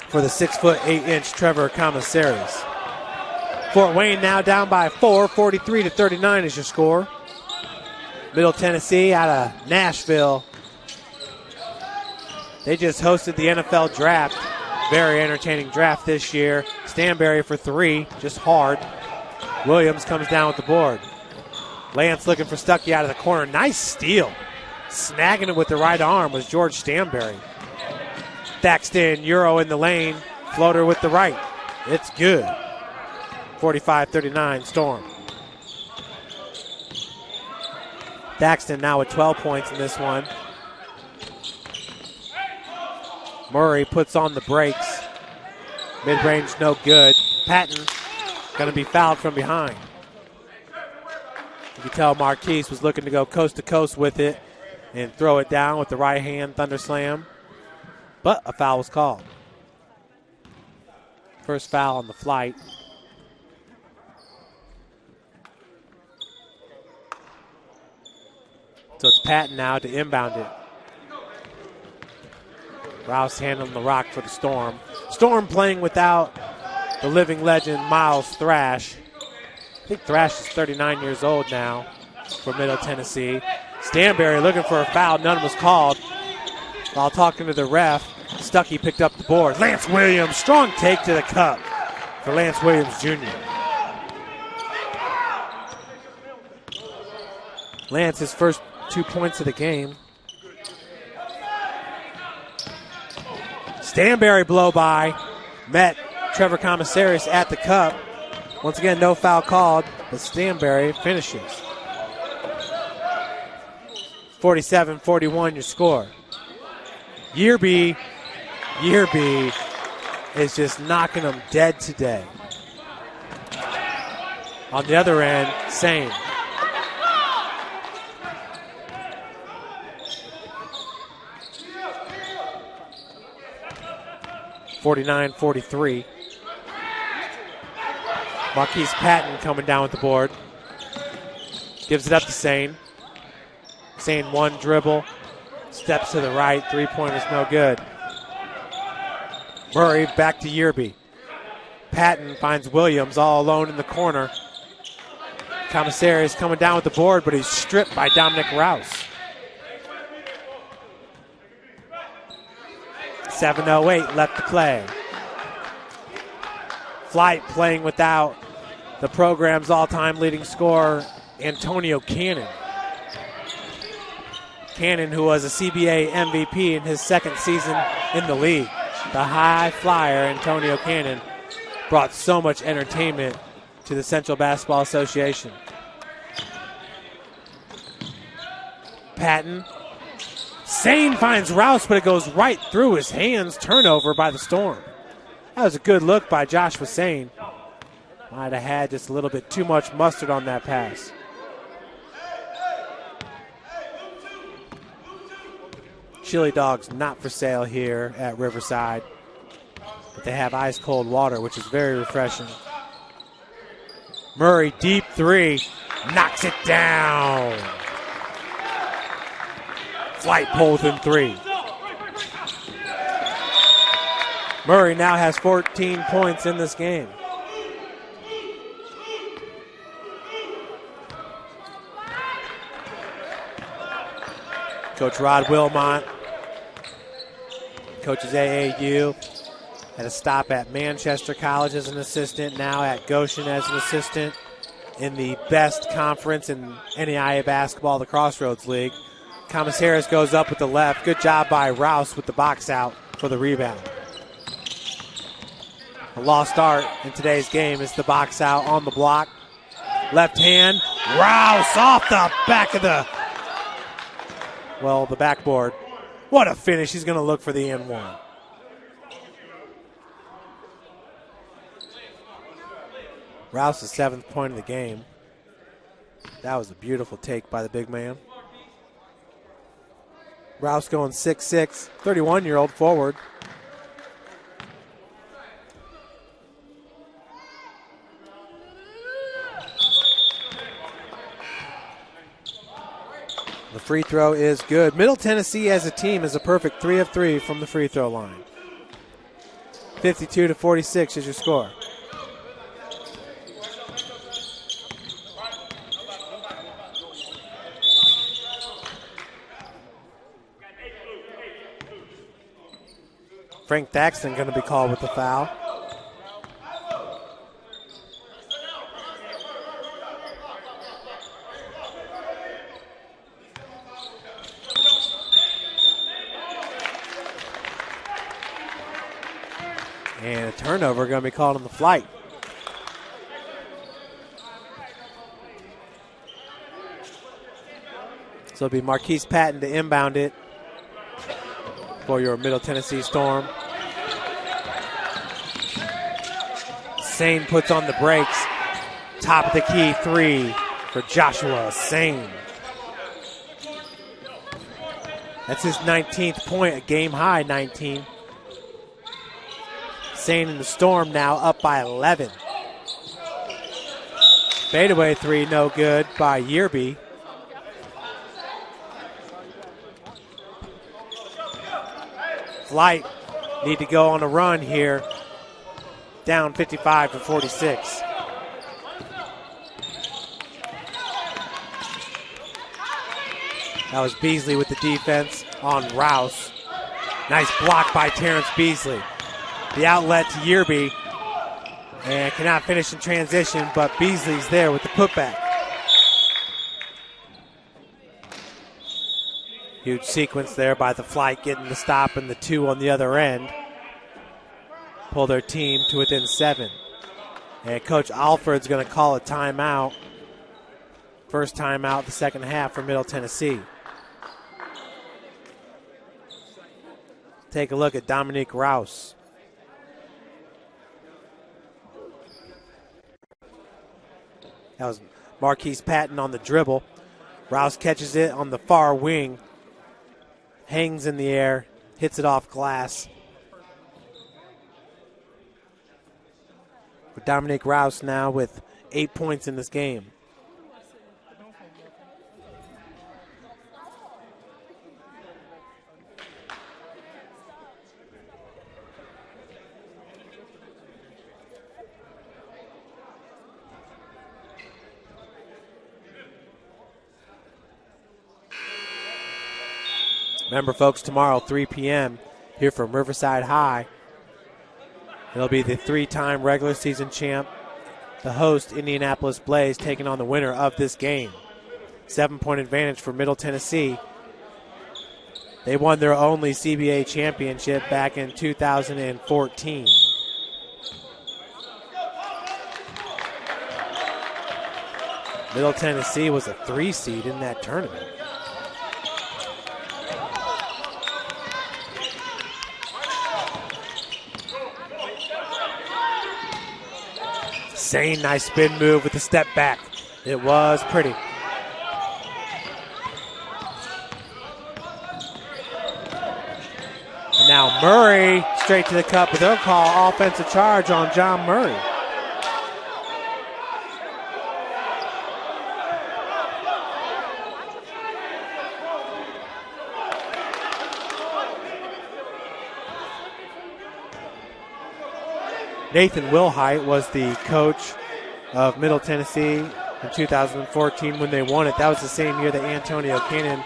For the 6'8" Trevor Commissaries. Fort Wayne now down by 4, 43-39 is your score. Middle Tennessee out of Nashville. They just hosted the NFL draft. Very entertaining draft this year. Stanberry for 3, just hard. Williams comes down with the board. Lance looking for Stuckey out of the corner. Nice steal. Snagging it with the right arm was George Stanberry. Thaxton, Euro in the lane. Floater with the right. It's good. 45-39 Storm. Thaxton now with 12 points in this one. Murray puts on the brakes. Mid-range no good. Patton going to be fouled from behind. You can tell Marquise was looking to go coast to coast with it and throw it down with the right hand thunder slam. But a foul was called. First foul on the Flite. So it's Patton now to inbound it. Rouse handling the rock for the Storm. Storm playing without the living legend Miles Thrash. I think Thrash is 39 years old now for Middle Tennessee. Stanberry looking for a foul. None was called. While talking to the ref, Stuckey picked up the board. Lance Williams, strong take to the cup for Lance Williams Jr. Lance, his first 2 points of the game. Stanberry blow by. Met Trevor Commissaris at the cup. Once again, no foul called, but Stanberry finishes. 47-41 your score. Yearby is just knocking them dead today. On the other end, same. 49-43. Marquise Patton coming down with the board. Gives it up to Sane. Sane one dribble. Steps to the right. Three-pointer's no good. Murray back to Yearby. Patton finds Williams all alone in the corner. Commissary is coming down with the board, but he's stripped by Dominic Rouse. 7:08 left to play. Flite playing without the program's all-time leading scorer, Antonio Cannon. Cannon, who was a CBA MVP in his second season in the league. The high flyer, Antonio Cannon, brought so much entertainment to the Central Basketball Association. Patton. Sane finds Rouse, but it goes right through his hands. Turnover by the Storm. That was a good look by Joshua Sane. Might have had just a little bit too much mustard on that pass. Chili dogs not for sale here at Riverside. But they have ice cold water, which is very refreshing. Murray, deep three, knocks it down. Flite pulls in three. Murray now has 14 points in this game. Coach Rod Wilmot coaches AAU. Had a stop at Manchester College as an assistant, now at Goshen as an assistant in the best conference in NAIA basketball, the Crossroads League. Commissaris goes up with the left. Good job by Rouse with the box out for the rebound. A lost art in today's game is the box out on the block. Left hand, Rouse off the back of the backboard. What a finish. He's going to look for the N1. Rouse's seventh point of the game. That was a beautiful take by the big man. Rouse going 6'6", 31-year-old forward. The free throw is good. Middle Tennessee as a team is a perfect 3 of 3 from the free throw line. 52-46 is your score. Frank Thaxton going to be called with the foul. And a turnover going to be called on the Flite. So it'll be Marquise Patton to inbound it for your Middle Tennessee Storm. Sane puts on the brakes. Top of the key three for Joshua Sane. That's his 19th point, a game high 19. Sane in the Storm now up by 11. Fadeaway three, no good by Yearby. Flite need to go on a run here. Down 55-46. That was Beasley with the defense on Rouse. Nice block by Terrence Beasley. The outlet to Yearby. And cannot finish in transition, but Beasley's there with the putback. Huge sequence there by the Flite, getting the stop and the two on the other end. Pull their team to within 7. And Coach Alford's going to call a timeout. First timeout the second half for Middle Tennessee. Take a look at Dominique Rouse. That was Marquise Patton on the dribble. Rouse catches it on the far wing. Hangs in the air, hits it off glass. for Dominique Rouse now with 8 points in this game. Remember, folks, tomorrow, 3 p.m., here from Riverside High, it'll be the 3-time regular season champ, the host, Indianapolis Blaze, taking on the winner of this game. 7-point advantage for Middle Tennessee. They won their only CBA championship back in 2014. Middle Tennessee was a 3 seed in that tournament. Zane, nice spin move with the step back. It was pretty. And now Murray straight to the cup, but they'll call offensive charge on John Murray. Nathan Wilhite was the coach of Middle Tennessee in 2014 when they won it. That was the same year that Antonio Cannon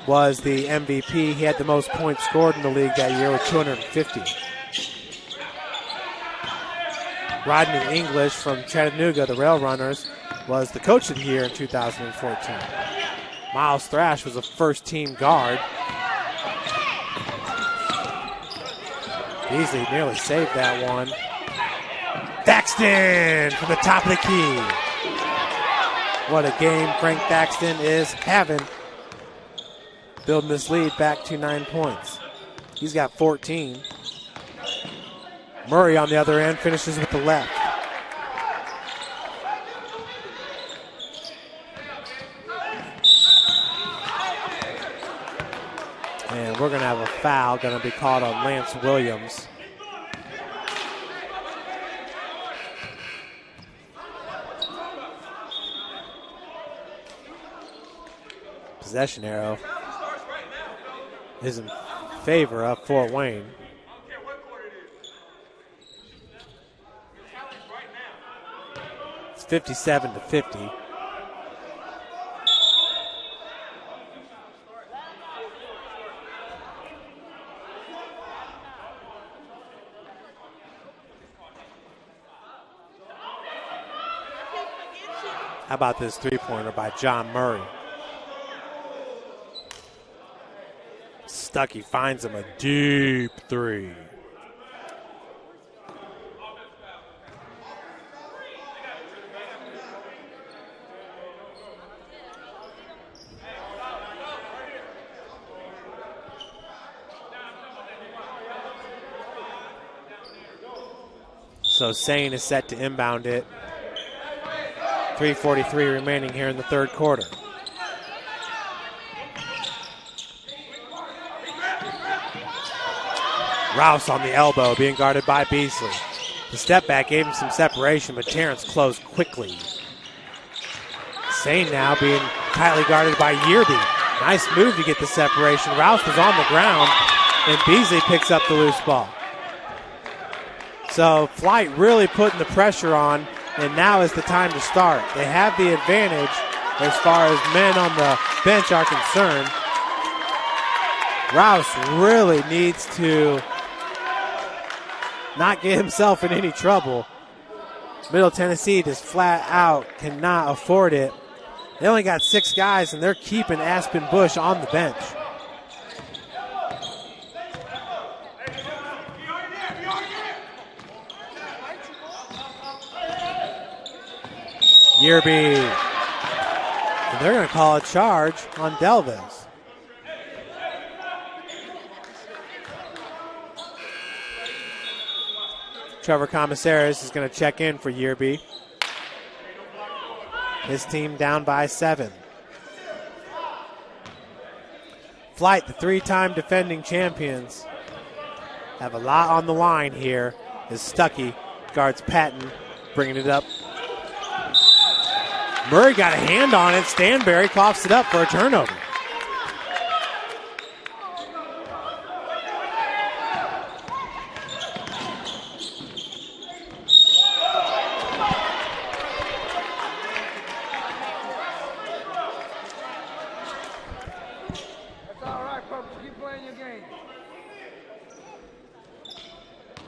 was the MVP. He had the most points scored in the league that year with 250. Rodney English from Chattanooga, the Rail Runners, was the coach of the year in 2014. Miles Thrash was a first-team guard. Beasley nearly saved that one. Thaxton from the top of the key. What a game Frank Thaxton is having. Building this lead back to 9 points. He's got 14. Murray on the other end finishes with the left. And we're going to have a foul going to be called on Lance Williams. Possession arrow is in favor of Fort Wayne. It's 57-50. How about this three-pointer by John Murray? Stuckey finds him a deep three. So Sane is set to inbound it. 3:43 remaining here in the third quarter. Rouse on the elbow, being guarded by Beasley. The step back gave him some separation, but Terrence closed quickly. Sane now being tightly guarded by Yearby. Nice move to get the separation. Rouse was on the ground, and Beasley picks up the loose ball. So Flite really putting the pressure on, and now is the time to start. They have the advantage as far as men on the bench are concerned. Rouse really needs to not get himself in any trouble. Middle Tennessee just flat out cannot afford it. They only got 6 guys, and they're keeping Aspen Bush on the bench. Yearby. And they're going to call a charge on Delves. Trevor Commissaris is going to check in for Yearby. His team down by 7. Flite, the 3-time defending champions, have a lot on the line here as Stuckey Guards Patton, bringing it up. Murray got a hand on it. Stanberry coughs it up for a turnover.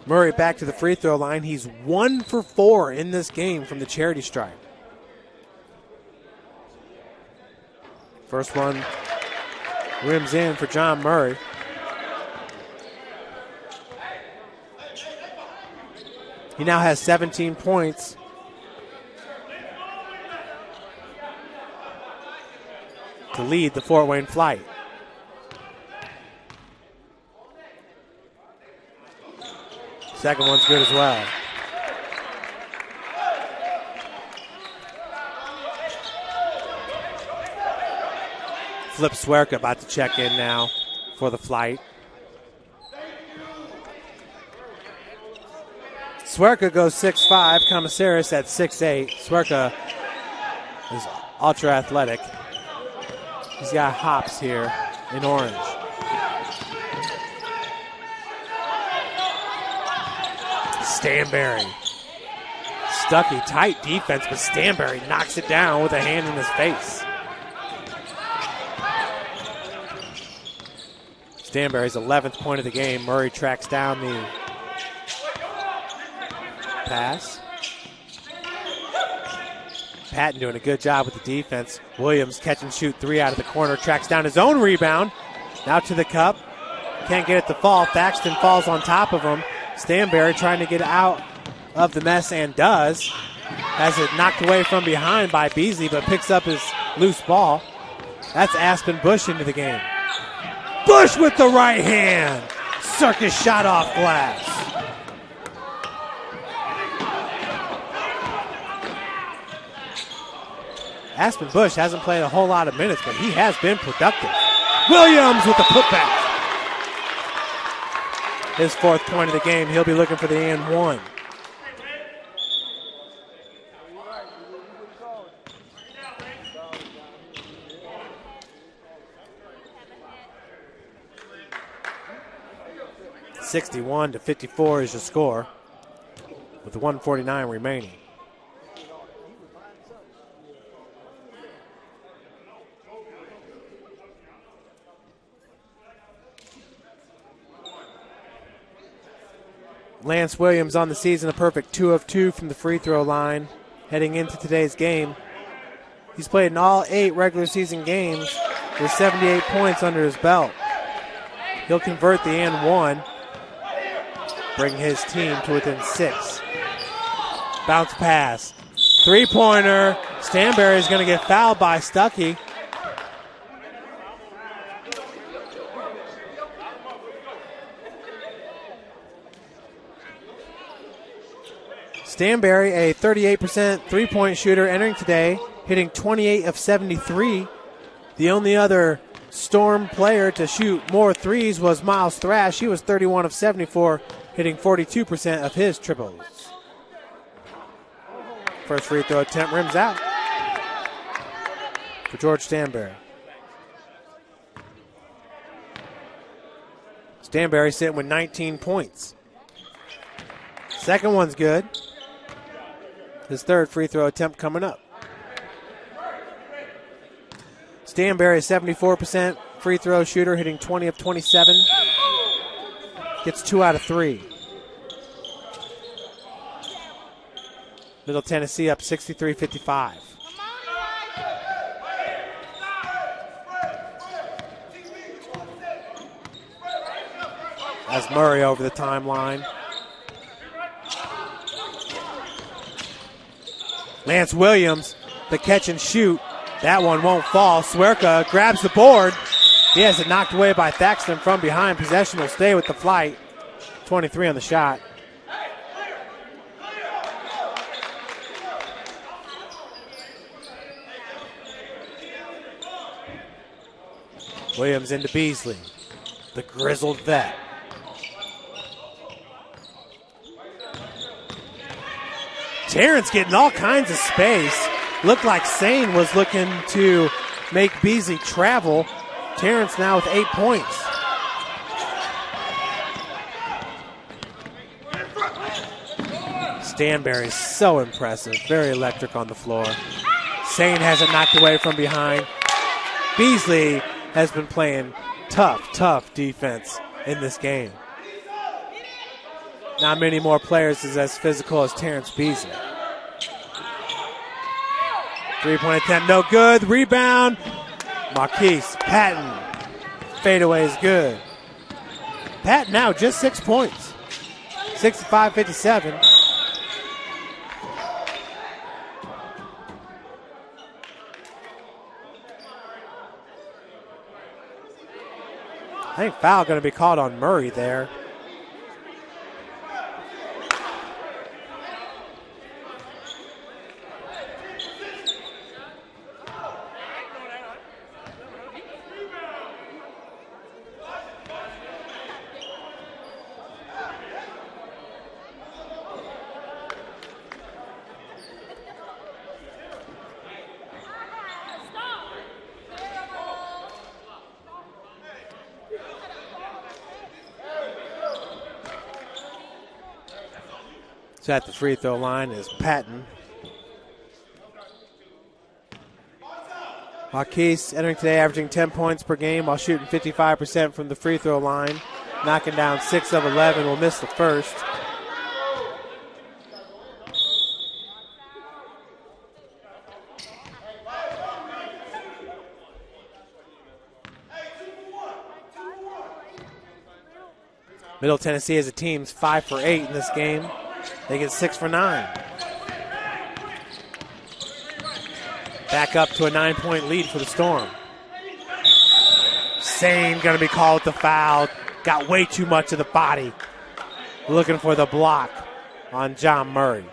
Murray back to the free throw line. He's 1 for 4 in this game from the charity stripe. First one rims in for John Murray. He now has 17 points. To lead the Fort Wayne Flite. Second one's good as well. Flip Swerka about to check in now for the Flite. Swerka goes 6'5", Commissaris at 6'8". Swerka is ultra athletic. He's got hops here in orange. Stanberry. Stuckey, tight defense, but Stanberry knocks it down with a hand in his face. Stanberry's 11th point of the game. Murray tracks down the pass. Patton doing a good job with the defense. Williams catch and shoot 3 out of the corner. Tracks down his own rebound. Now to the cup. Can't get it to fall. Thaxton falls on top of him. Stanberry trying to get out of the mess and does. Has it knocked away from behind by Beasley, but picks up his loose ball. That's Aspen Bush into the game. Bush with the right hand. Circus shot off glass. Aspen Bush hasn't played a whole lot of minutes, but he has been productive. Williams with the putback. His 4th point of the game. He'll be looking for the and one. (61-54) is your score, with 1:49 remaining. Lance Williams on the season, a perfect 2 of 2 from the free throw line heading into today's game. He's played in all 8 regular season games with 78 points under his belt. He'll convert the and one, bring his team to within 6. Bounce pass. 3-pointer. Stanberry is going to get fouled by Stuckey. Stanberry, a 38% three-point shooter entering today, hitting 28 of 73. The only other Storm player to shoot more threes was Miles Thrash. He was 31 of 74, hitting 42% of his triples. First free throw attempt rims out for George Stanberry. Stanberry sitting with 19 points. Second one's good. His 3rd free throw attempt coming up. Stanberry, 74% free throw shooter, hitting 20 of 27. Gets 2 out of 3. Middle Tennessee up 63-55. As Murray over the timeline. Lance Williams, the catch and shoot. That one won't fall. Swerka grabs the board. He has it knocked away by Thaxton from behind. Possession will stay with the Flite. 23 on the shot. Williams into Beasley, the grizzled vet. Terrence getting all kinds of space. Looked like Sane was looking to make Beasley travel. Terrence now with 8 points. Stanberry's so impressive. Very electric on the floor. Sane has it knocked away from behind. Beasley has been playing tough defense in this game. Not many more players is as physical as Terrence Beasley. 3-point attempt, no good. Rebound, Marquise Patton. Fadeaway is good. Patton now just 6 points. 65-57. I think foul going to be called on Murray there. At the free throw line is Patton. Marquise entering today averaging 10 points per game while shooting 55% from the free throw line. Knocking down 6 of 11, will miss the first. Middle Tennessee as a team's 5 for 8 in this game. They get 6 for 9. Back up to a 9-point lead for the Storm. Sane going to be called the foul. Got way too much of the body. Looking for the block on John Murray.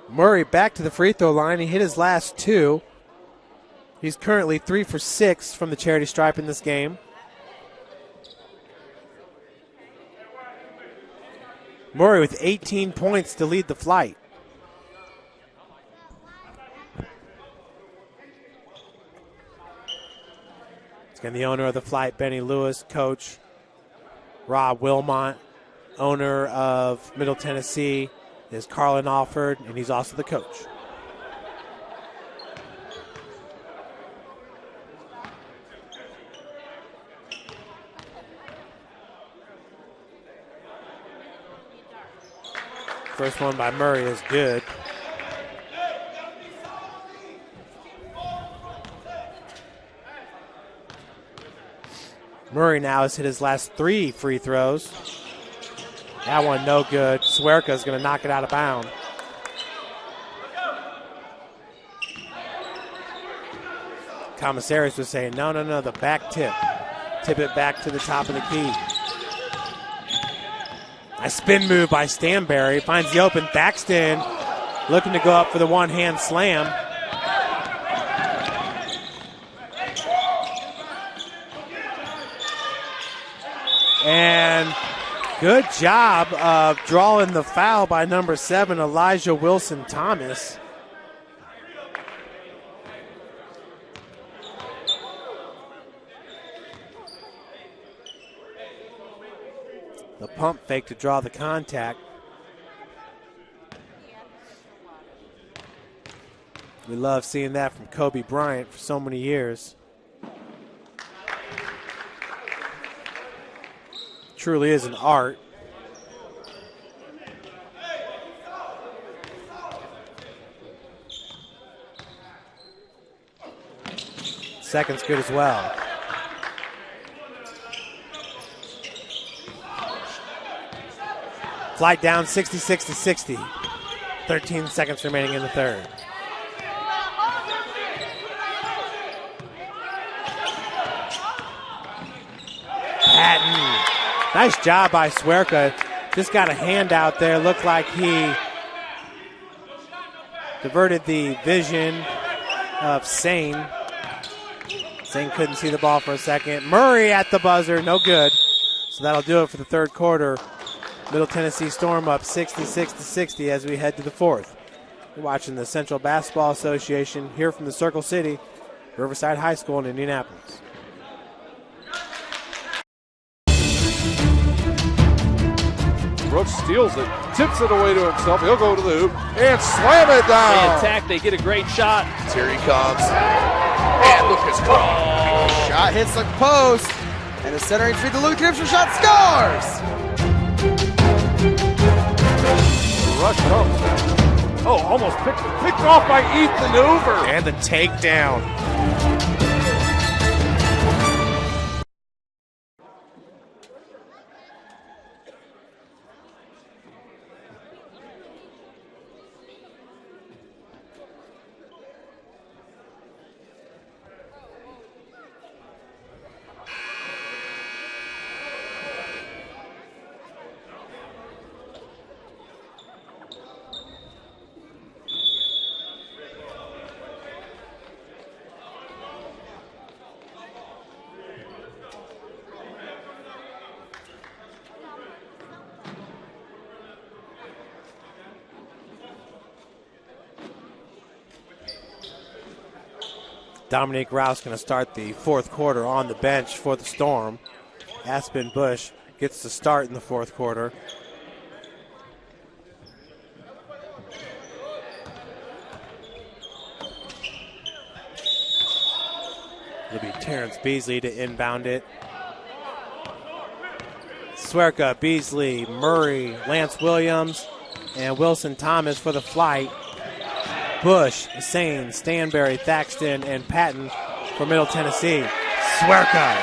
Murray back to the free throw line. He hit his last 2. He's currently 3 for 6 from the charity stripe in this game. Murray with 18 points to lead the Flite. It's going to be the owner of the Flite, Benny Lewis, coach Rob Wilmot, owner of Middle Tennessee is Carlin Alford, and he's also the coach. First one by Murray is good. Murray now has hit his last 3 free throws. That one no good. Swerka is going to knock it out of bounds. Commissaries was saying, no, the back tip. Tip it back to the top of the key. A spin move by Stanberry. Finds the open. Thaxton looking to go up for the one-hand slam. And good job of drawing the foul by number 7, Elijah Wilson-Thomas. The pump fake to draw the contact. We love seeing that from Kobe Bryant for so many years. Truly is an art. Second's good as well. Flite down 66-60. 13 seconds remaining in the third. Patton. Nice job by Swerka. Just got a hand out there. Looked like he diverted the vision of Sane. Singh couldn't see the ball for a second. Murray at the buzzer, no good. So that'll do it for the third quarter. Middle Tennessee Storm up 66-60 as we head to the fourth. You're watching the Central Basketball Association here from the Circle City, Riverside High School in Indianapolis. Brooks steals it, tips it away to himself. He'll go to the hoop and slam it They down. attack, they get a great shot. Here he comes. And look at cross. Shot hits the post. And the centering feed, the Luke Gibson shot scores! The rush comes. Oh, almost picked off by Ethan Hoover. And the takedown. Dominique Rouse going to start the fourth quarter on the bench for the Storm. Aspen Bush gets to start in the fourth quarter. It'll be Terrence Beasley to inbound it. Swerka, Beasley, Murray, Lance Williams, and Wilson Thomas for the Flite. Bush, Sane, Stanberry, Thaxton, and Patton for Middle Tennessee. Swerka.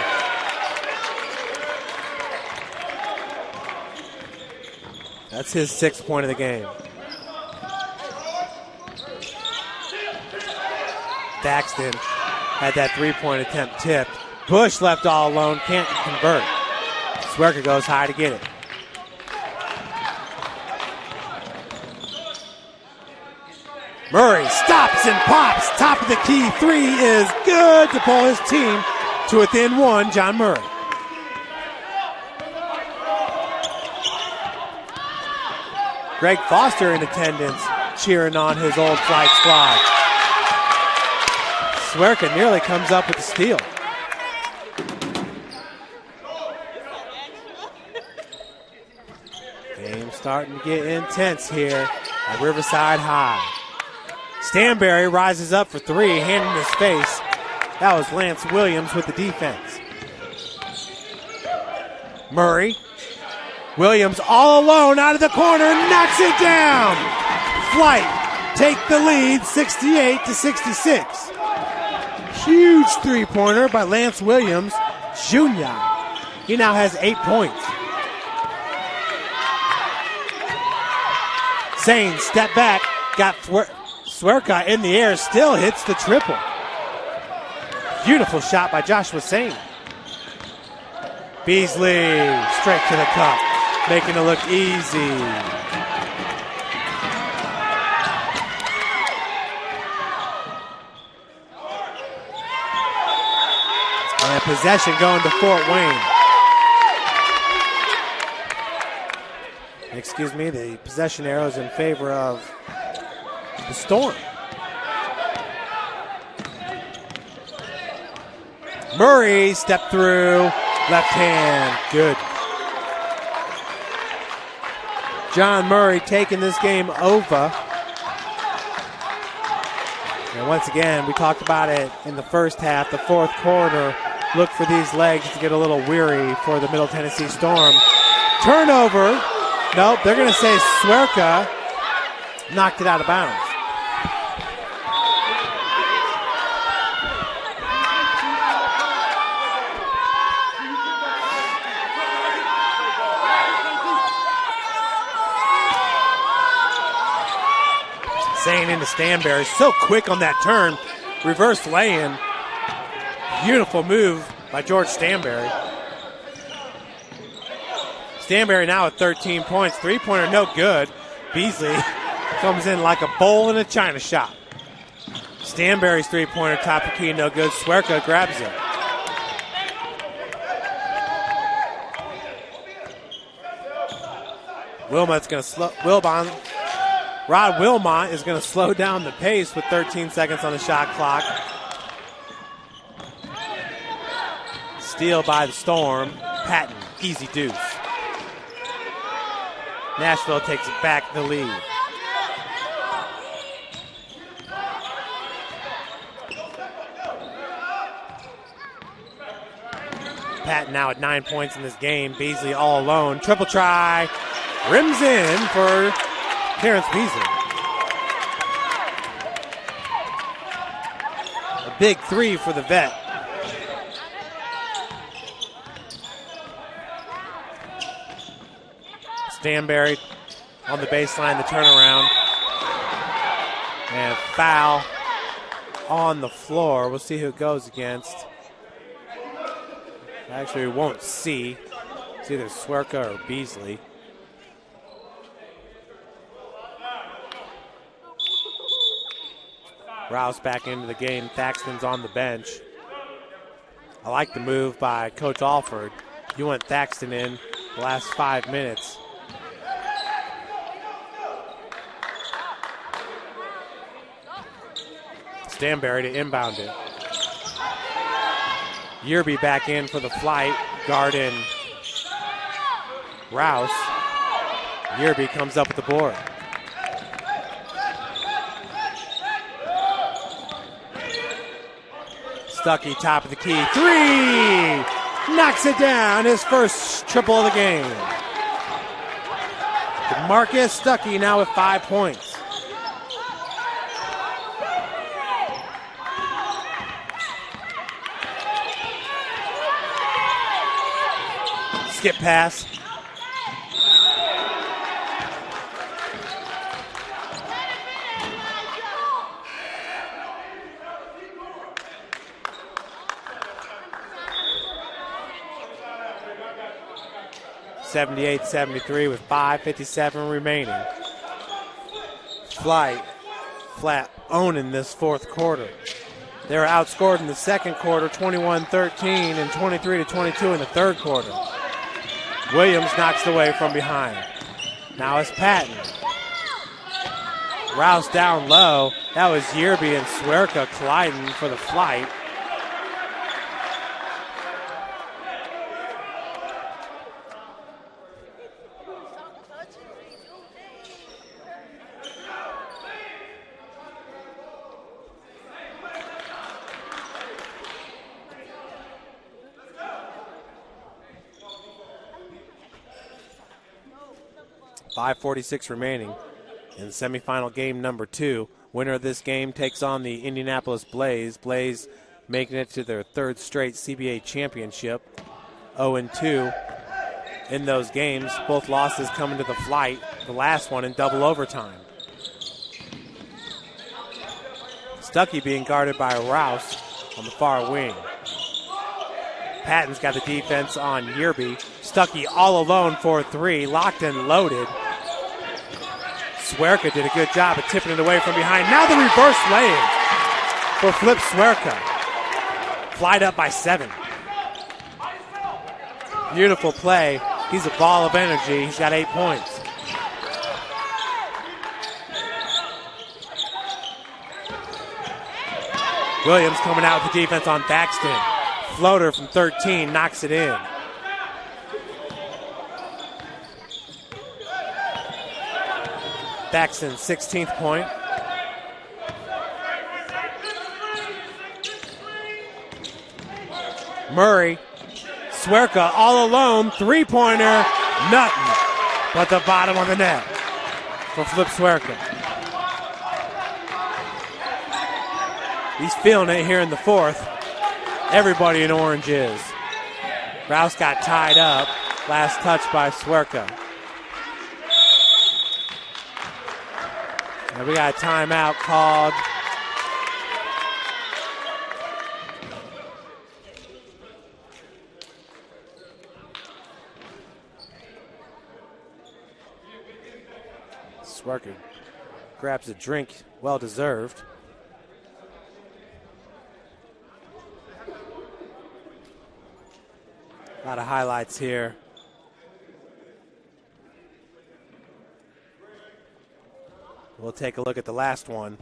That's his 6th point of the game. Thaxton had that 3-point attempt tipped. Bush left all alone, can't convert. Swerka goes high to get it. Murray stops and pops. Top of the key three is good to pull his team to within one. John Murray. Greg Foster in attendance, cheering on his old Flite squad. Swerka nearly comes up with the steal. Game starting to get intense here at Riverside High. Stanberry rises up for three, hand in his face. That was Lance Williams with the defense. Murray. Williams all alone out of the corner, knocks it down. Flite take the lead, 68-66. Huge three-pointer by Lance Williams, Jr. He now has 8 points. Sane, step back, got Swerka in the air, still hits the triple. Beautiful shot by Joshua Sane. Beasley, straight to the cup, making it look easy. And possession going to Fort Wayne. Excuse me, the possession arrow is in favor of the Storm. Murray step through, left hand, good. John Murray taking this game over. And once again, we talked about it in the first half, the fourth quarter. Look for these legs to get a little weary for the Middle Tennessee Storm. Turnover. Nope, they're going to say Swerka knocked it out of bounds. Sane into Stanberry, so quick on that turn. Reverse lay-in. Beautiful move by George Stanberry. Stanberry now at 13 points. Three-pointer no good. Beasley comes in like a bowl in a china shop. Stanberry's three-pointer, top of the key, no good. Swerka grabs it. Wilmot's going to slow. Rod Wilmot is going to slow down the pace with 13 seconds on the shot clock. Steal by the Storm. Patton, easy deuce. Nashville takes it back the lead. Patton now at 9 points in this game. Beasley all alone. Triple try. Rims in for Terrence Beasley. A big three for the vet. Stanberry on the baseline, the turnaround. And foul on the floor. We'll see who it goes against. Actually, we won't see. It's either Swerka or Beasley. Rouse back into the game. Thaxton's on the bench. I like the move by Coach Alford. You want Thaxton in the last 5 minutes. Stanberry to inbound it. Yerby back in for the Flite. Guarding Rouse. Yerby comes up with the board. Stuckey, top of the key. Three! Knocks it down. His first triple of the game. Marcus Stuckey now with 5 points. Skip pass. (78-73) with 5:57 remaining. Flite flat owning this fourth quarter. They were outscored in the second quarter, 21-13 and 23-22 in the third quarter. Williams knocks it away from behind. Now it's Patton. Rouse down low. That was Yerby and Swerka colliding for the Flite. .46 remaining in semifinal game number 2. Winner of this game takes on the Indianapolis Blaze. Blaze making it to their third straight CBA championship. 0-2 in those games. Both losses coming to the Flite. The last one in double overtime. Stuckey being guarded by Rouse on the far wing. Patton's got the defense on Yerby. Stuckey all alone for 3. Locked and loaded. Swerka did a good job of tipping it away from behind. Now the reverse lay-in for Flip Swerka. Flite up by 7. Beautiful play. He's a ball of energy. He's got 8 points. Williams coming out with the defense on Thaxton. Floater from 13, knocks it in. Thaxton's 16th point. Murray, Swerka all alone, three-pointer, nothing but the bottom of the net for Flip Swerka. He's feeling it here in the fourth. Everybody in orange is. Rouse got tied up. Last touch by Swerka. And we got a timeout called. Swerka grabs a drink, well deserved. A lot of highlights here. We'll take a look at the last one.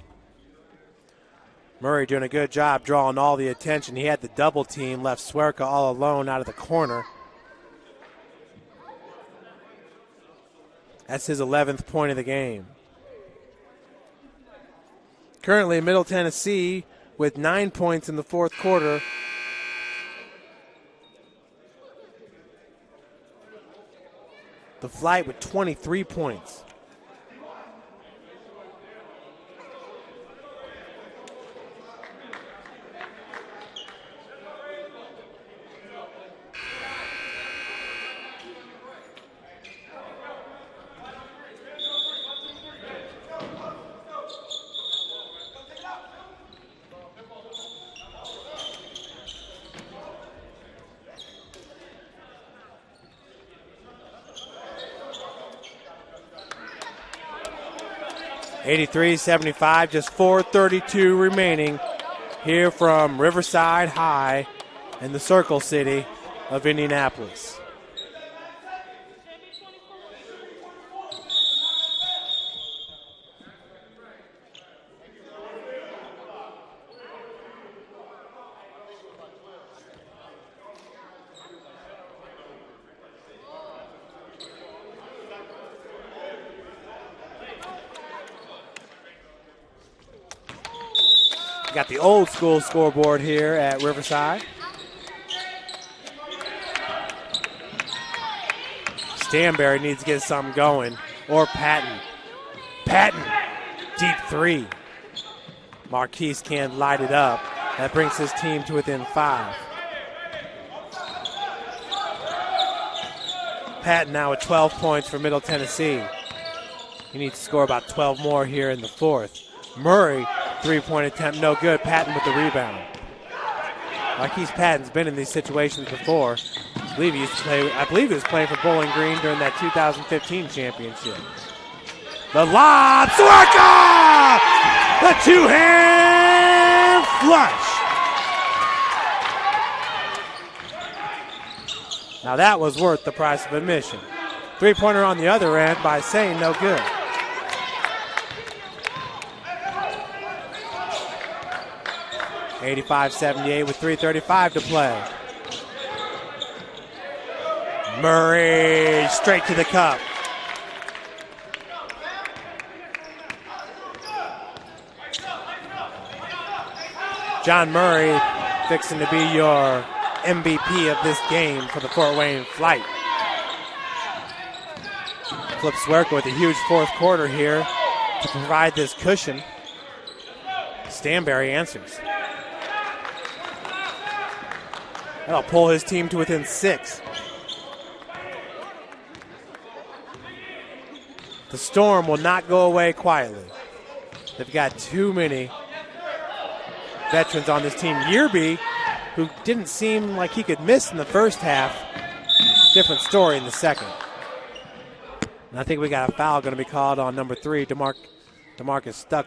Murray doing a good job drawing all the attention. He had the double team, left Swerka all alone out of the corner. That's his 11th point of the game. Currently, Middle Tennessee with 9 points in the fourth quarter. The Flite with 23 points. (83-75), just 4:32 remaining here from Riverside High in the Circle City of Indianapolis. Got the old school scoreboard here at Riverside. Stanberry needs to get something going. Or Patton. Patton, deep three. Marquise can't light it up. That brings his team to within 5. Patton now with 12 points for Middle Tennessee. He needs to score about 12 more here in the fourth. Murray, three-point attempt, no good. Patton with the rebound. Marquise Patton's been in these situations before. I believe he was playing for Bowling Green during that 2015 championship. The lob, Swerka! The two-hand flush. Now that was worth the price of admission. Three-pointer on the other end by Sane, no good. (85-78) with 3:35 to play. Murray straight to the cup. John Murray fixing to be your MVP of this game for the Fort Wayne Flite. Flip Swerka with a huge fourth quarter here to provide this cushion. Stanberry answers. That'll pull his team to within 6. The Storm will not go away quietly. They've got too many veterans on this team. Yearby, who didn't seem like he could miss in the first half, different story in the second. And I think we got a foul going to be called on number 3, DeMarcus Stuckey.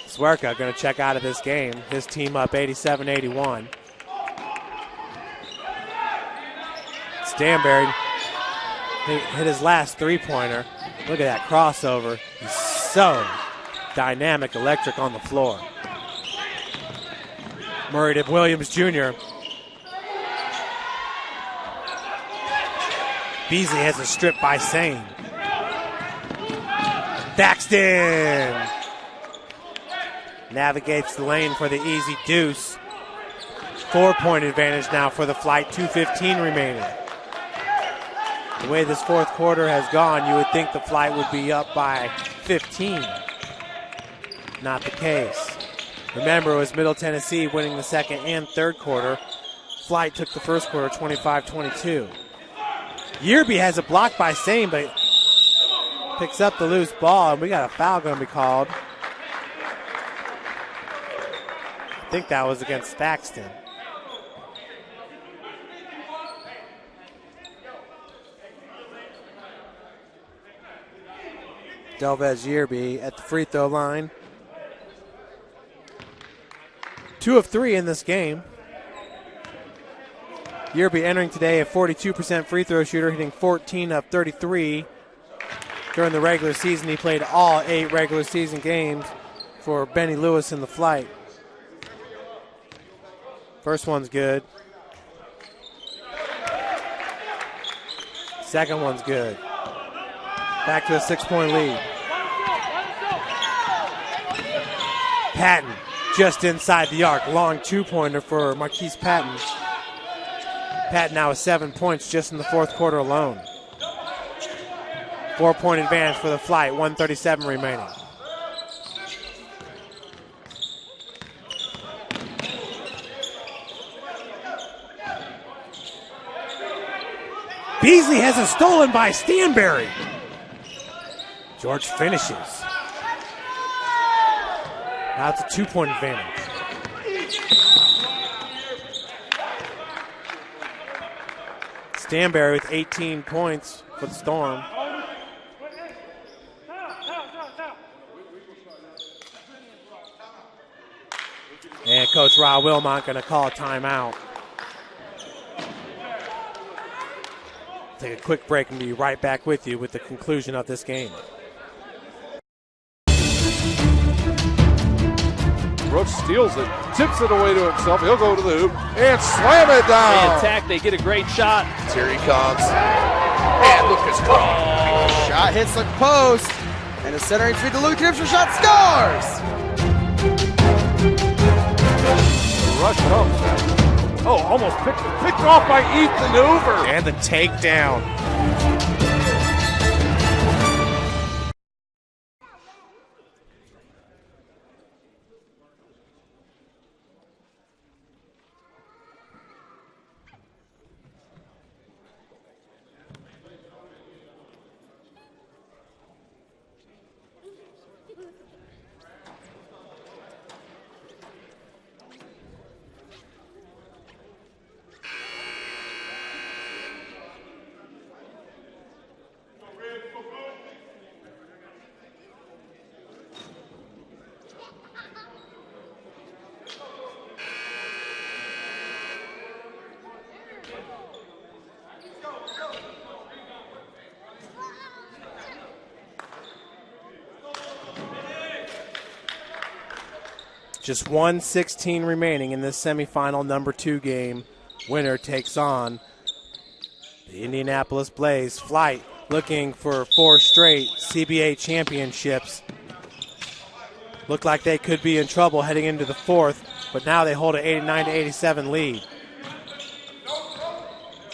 Swerka going to check out of this game. His team up 87-81. Stanberry hit his last three-pointer. Look at that crossover. He's so dynamic, electric on the floor. Murray to Williams Jr. Beasley has a strip by Sane. Thaxton navigates the lane for the easy deuce. 4-point advantage now for the Flite, 2:15 remaining. The way this fourth quarter has gone, you would think the Flite would be up by 15. Not the case. Remember, it was Middle Tennessee winning the second and third quarter. Flite took the first quarter 25-22. Yearby has a block by Sane, but picks up the loose ball, and we got a foul going to be called. I think that was against Thaxton. Delvez Yearby at the free throw line. 2 of 3 in this game. Yearby entering today a 42% free throw shooter, hitting 14 of 33 during the regular season. He played all 8 regular season games for Benny Lewis in the Flite. First one's good. Second one's good. Back to a 6-point lead. Patton just inside the arc. Long 2-pointer for Marquise Patton. Patton now with 7 points just in the fourth quarter alone. 4-point advantage for the Flite, 1:37 remaining. Beasley has it stolen by Stanberry. George finishes. Now it's a 2-point advantage. Stanberry with 18 points for the Storm. And Coach Rob Wilmot going to call a timeout. Take a quick break and be right back with you with the conclusion of this game. Brooks steals it, tips it away to himself. He'll go to the hoop and slam it They down. attack, they get a great shot. Here he comes. And Lucas cross. Shot hits the post. And the centering feed to Luke Gibson. Shot scores. The rush comes. Oh, almost picked off by Ethan Hoover. And the takedown. Just 1:16 remaining in this semifinal number 2 game. Winner takes on the Indianapolis Blaze. Flite looking for 4 straight CBA championships. Looked like they could be in trouble heading into the fourth, but now they hold an 89-87 lead.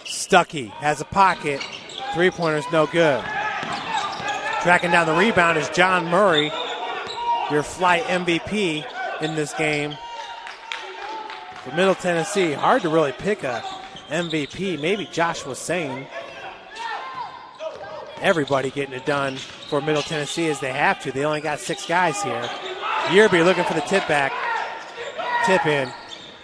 Stuckey has a pocket. 3-pointer's no good. Tracking down the rebound is John Murray, your Flite MVP in this game. For Middle Tennessee, hard to really pick a MVP. Maybe Joshua Sane. Everybody getting it done for Middle Tennessee as they have to. They only got 6 guys here. Yearby looking for the tip back. Tip in.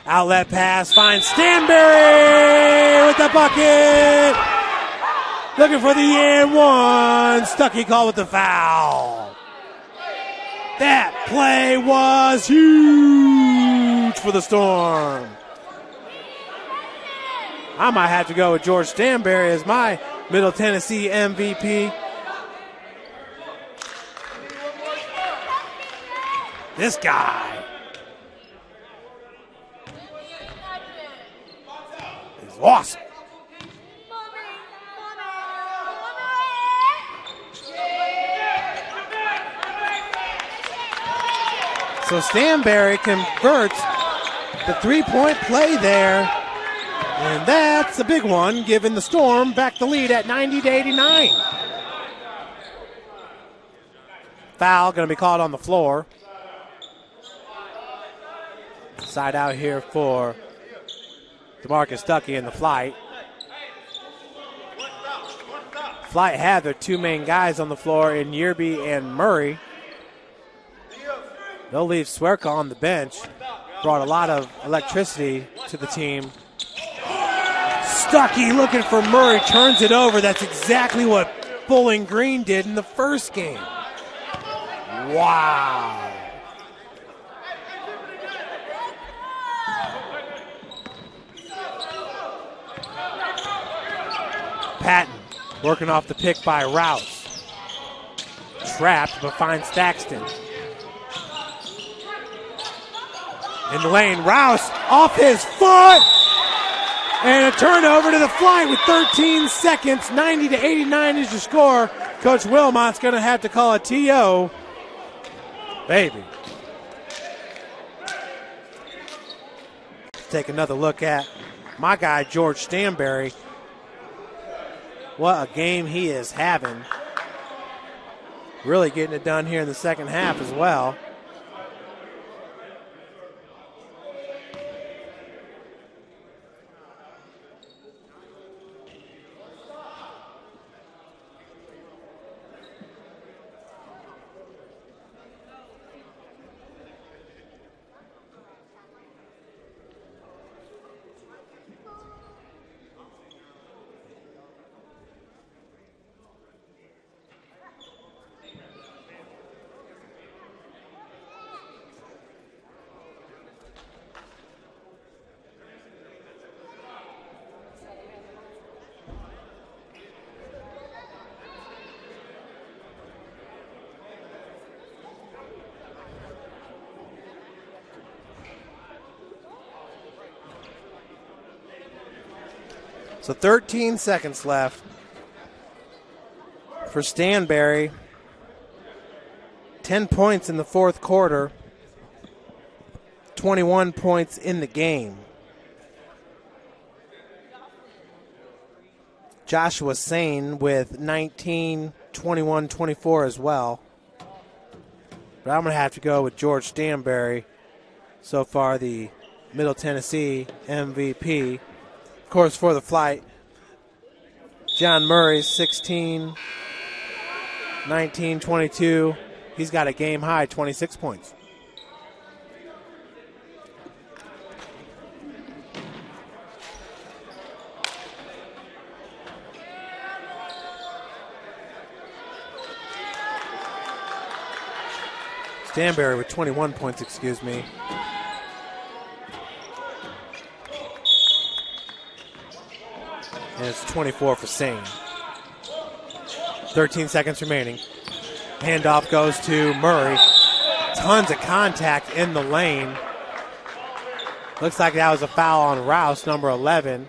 Outlet pass finds Stanberry with the bucket. Looking for the and one. Stuckey called with the foul. That play was huge for the Storm. I might have to go with George Stanberry as my Middle Tennessee MVP. This guy is awesome. So Stanberry converts the 3-point play there, and that's a big one, giving the Storm back the lead at 90-89. Foul going to be called on the floor. Side out here for DeMarcus Stuckey in the Flite. Flite had their 2 main guys on the floor in Yearby and Murray. They'll leave Swerka on the bench. Brought a lot of electricity to the team. Stuckey looking for Murray, turns it over. That's exactly what Bowling Green did in the first game. Wow. Patton working off the pick by Rouse. Trapped, but finds Thaxton. In the lane, Rouse off his foot. And a turnover to the Flite with 13 seconds. 90-89 is your score. Coach Wilmot's going to have to call a TO. Baby. Let's take another look at my guy, George Stanberry. What a game he is having. Really getting it done here in the second half as well. So 13 seconds left for Stanberry. 10 points in the fourth quarter. 21 points in the game. Joshua Sane with 19, 21, 24 as well. But I'm going to have to go with George Stanberry. So far, the Middle Tennessee MVP. Of course, for the Flite, John Murray, 16, 19, 22. He's got a game high, 26 points. Stanberry with 21 points, excuse me. And it's 24 for Sane. 13 seconds remaining. Handoff goes to Murray. Tons of contact in the lane. Looks like that was a foul on Rouse, number 11.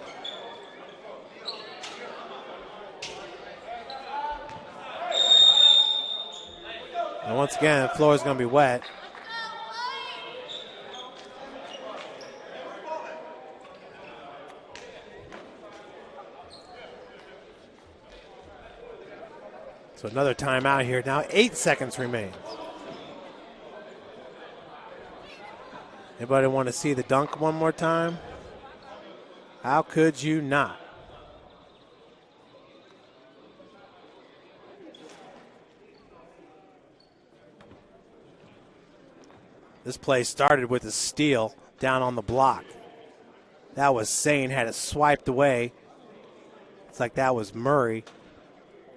And once again, the floor is going to be wet. So another timeout here. Now 8 seconds remain. Anybody want to see the dunk one more time? How could you not? This play started with a steal down on the block. That was Sane, had it swiped away. It's like that was Murray.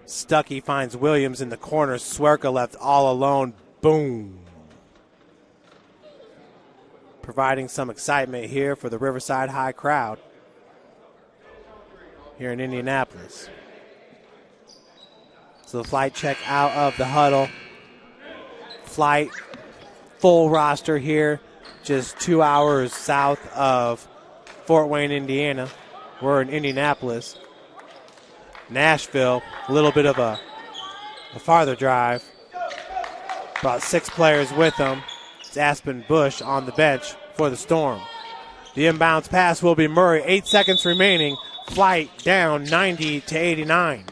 Stuckey finds Williams in the corner. Swerka left all alone. Boom. Providing some excitement here for the Riverside High crowd here in Indianapolis. So the Flite check out of the huddle. Flite full roster here, just 2 hours south of Fort Wayne, Indiana. We're in Indianapolis. Nashville, a little bit of a farther drive. Brought 6 players with them. It's Aspen Bush on the bench for the Storm. The inbounds pass will be Murray. 8 seconds remaining. Flite down 90-89.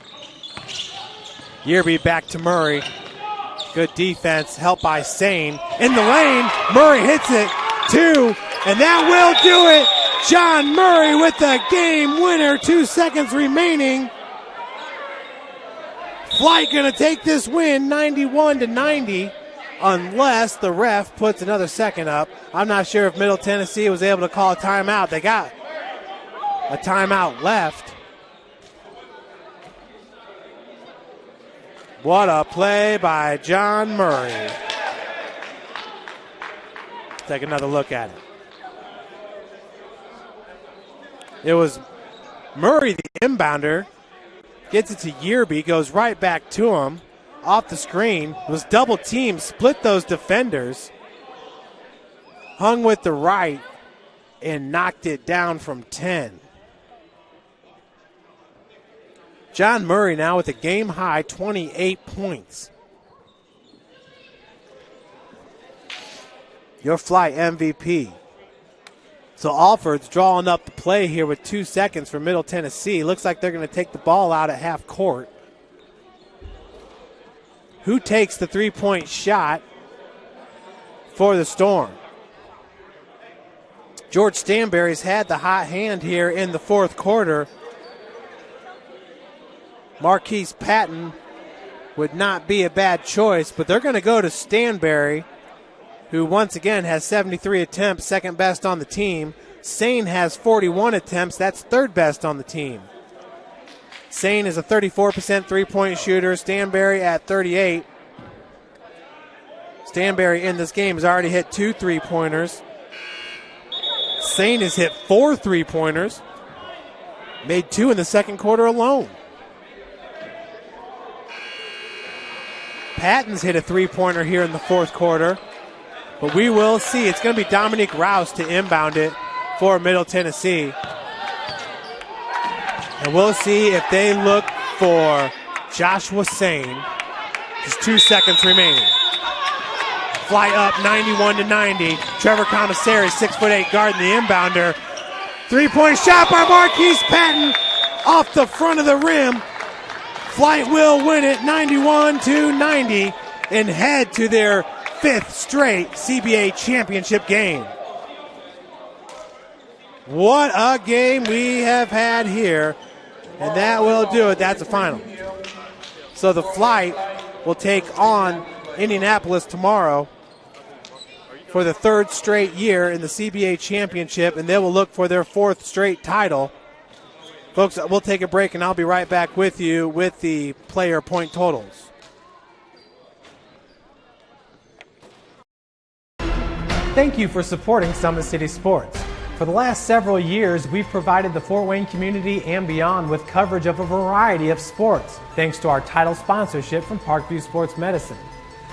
Yearby back to Murray. Good defense, helped by Sane. In the lane, Murray hits it. 2, and that will do it. John Murray with the game winner. 2 seconds remaining. Flite going to take this win 91-90 unless the ref puts another second up. I'm not sure if Middle Tennessee was able to call a timeout. They got a timeout left. What a play by John Murray. Take another look at it. It was Murray, the inbounder, Gets it to Yearby, goes right back to him. Off the screen, was double teamed, split those defenders. Hung with the right and knocked it down from 10. John Murray now with a game-high 28 points. Your Flite MVP. So Alford's drawing up the play here with 2 seconds for Middle Tennessee. Looks like they're going to take the ball out at half court. Who takes the three-point shot for the Storm? George Stanberry's had the hot hand here in the fourth quarter. Marquise Patton would not be a bad choice, but they're going to go to Stanberry, who once again has 73 attempts, second best on the team. Sane has 41 attempts, that's third best on the team. Sane is a 34% three-point shooter, Stanberry at 38. Stanberry in this game has already hit 2 3-pointers. Sane has hit 4 3-pointers, made 2 in the second quarter alone. Patton's hit a 3-pointer here in the fourth quarter, but we will see. It's going to be Dominique Rouse to inbound it for Middle Tennessee. And we'll see if they look for Joshua Sane. Just 2 seconds remaining. Fly up 91-90. Trevor Commissary, 6'8", guarding the inbounder. 3-point shot by Marquise Patton off the front of the rim. Flite will win it 91-90 and head to their 5th straight CBA championship game. What a game we have had here. And that will do it. That's the final. So the Flite will take on Indianapolis tomorrow for the 3rd straight year in the CBA championship, and they will look for their 4th straight title. Folks, we'll take a break, and I'll be right back with you with the player point totals. Thank you for supporting Summit City Sports. For the last several years, we've provided the Fort Wayne community and beyond with coverage of a variety of sports, thanks to our title sponsorship from Parkview Sports Medicine.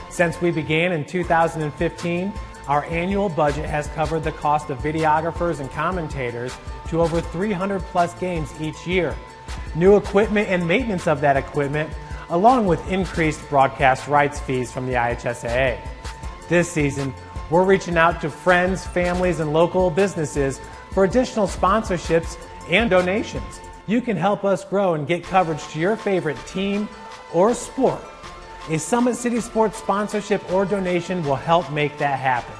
Since we began in 2015, our annual budget has covered the cost of videographers and commentators to over 300 plus games each year. New equipment and maintenance of that equipment, along with increased broadcast rights fees from the IHSAA. This season, we're reaching out to friends, families, and local businesses for additional sponsorships and donations. You can help us grow and get coverage to your favorite team or sport. A Summit City Sports sponsorship or donation will help make that happen.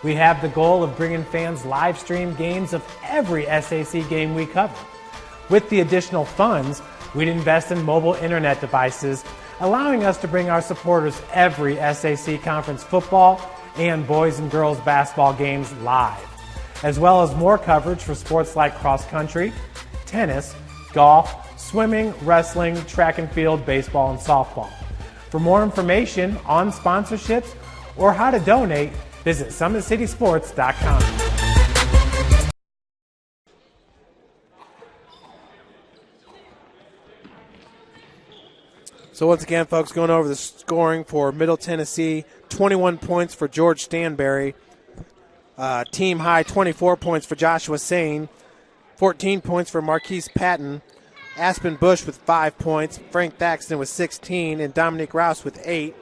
We have the goal of bringing fans live stream games of every SAC game we cover. With the additional funds, we'd invest in mobile internet devices, allowing us to bring our supporters every SAC conference football and boys and girls basketball games live, as well as more coverage for sports like cross country, tennis, golf, swimming, wrestling, track and field, baseball, and softball. For more information on sponsorships or how to donate, visit SummitCitySports.com. So once again, folks, going over the scoring for Middle Tennessee, 21 points for George Stanberry, team high 24 points for Joshua Sane, 14 points for Marquise Patton, Aspen Bush with 5 points, Frank Thaxton with 16, and Dominique Rouse with 8.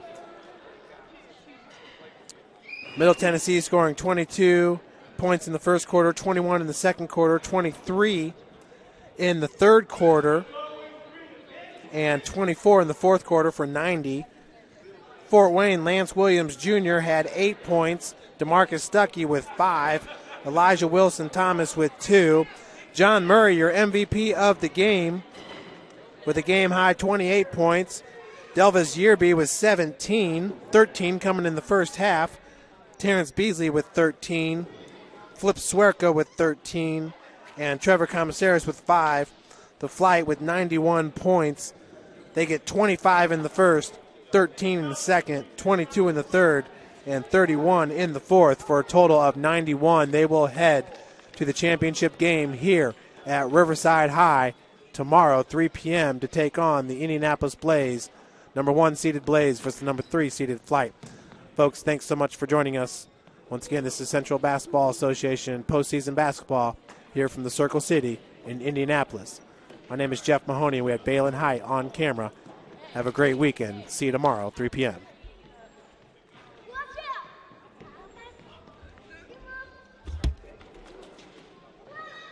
Middle Tennessee scoring 22 points in the first quarter, 21 in the second quarter, 23 in the third quarter, and 24 in the fourth quarter for 90. Fort Wayne, Lance Williams Jr. had 8 points, DeMarcus Stuckey with 5, Elijah Wilson-Thomas with 2. John Murray, your MVP of the game, with a game-high 28 points. Delvis Yearby with 17, 13 coming in the first half. Terrence Beasley with 13, Flip Swerka with 13, and Trevor Commissaris with 5. The Flite with 91 points. They get 25 in the first, 13 in the second, 22 in the third, and 31 in the fourth for a total of 91. They will head to the championship game here at Riverside High tomorrow, 3 p.m., to take on the Indianapolis Blaze, number 1 seeded Blaze versus the number 3 seeded Flite. Folks, thanks so much for joining us. Once again, this is Central Basketball Association postseason basketball here from the Circle City in Indianapolis. My name is Jeff Mahoney. We have Balin Height on camera. Have a great weekend. See you tomorrow, 3 p.m.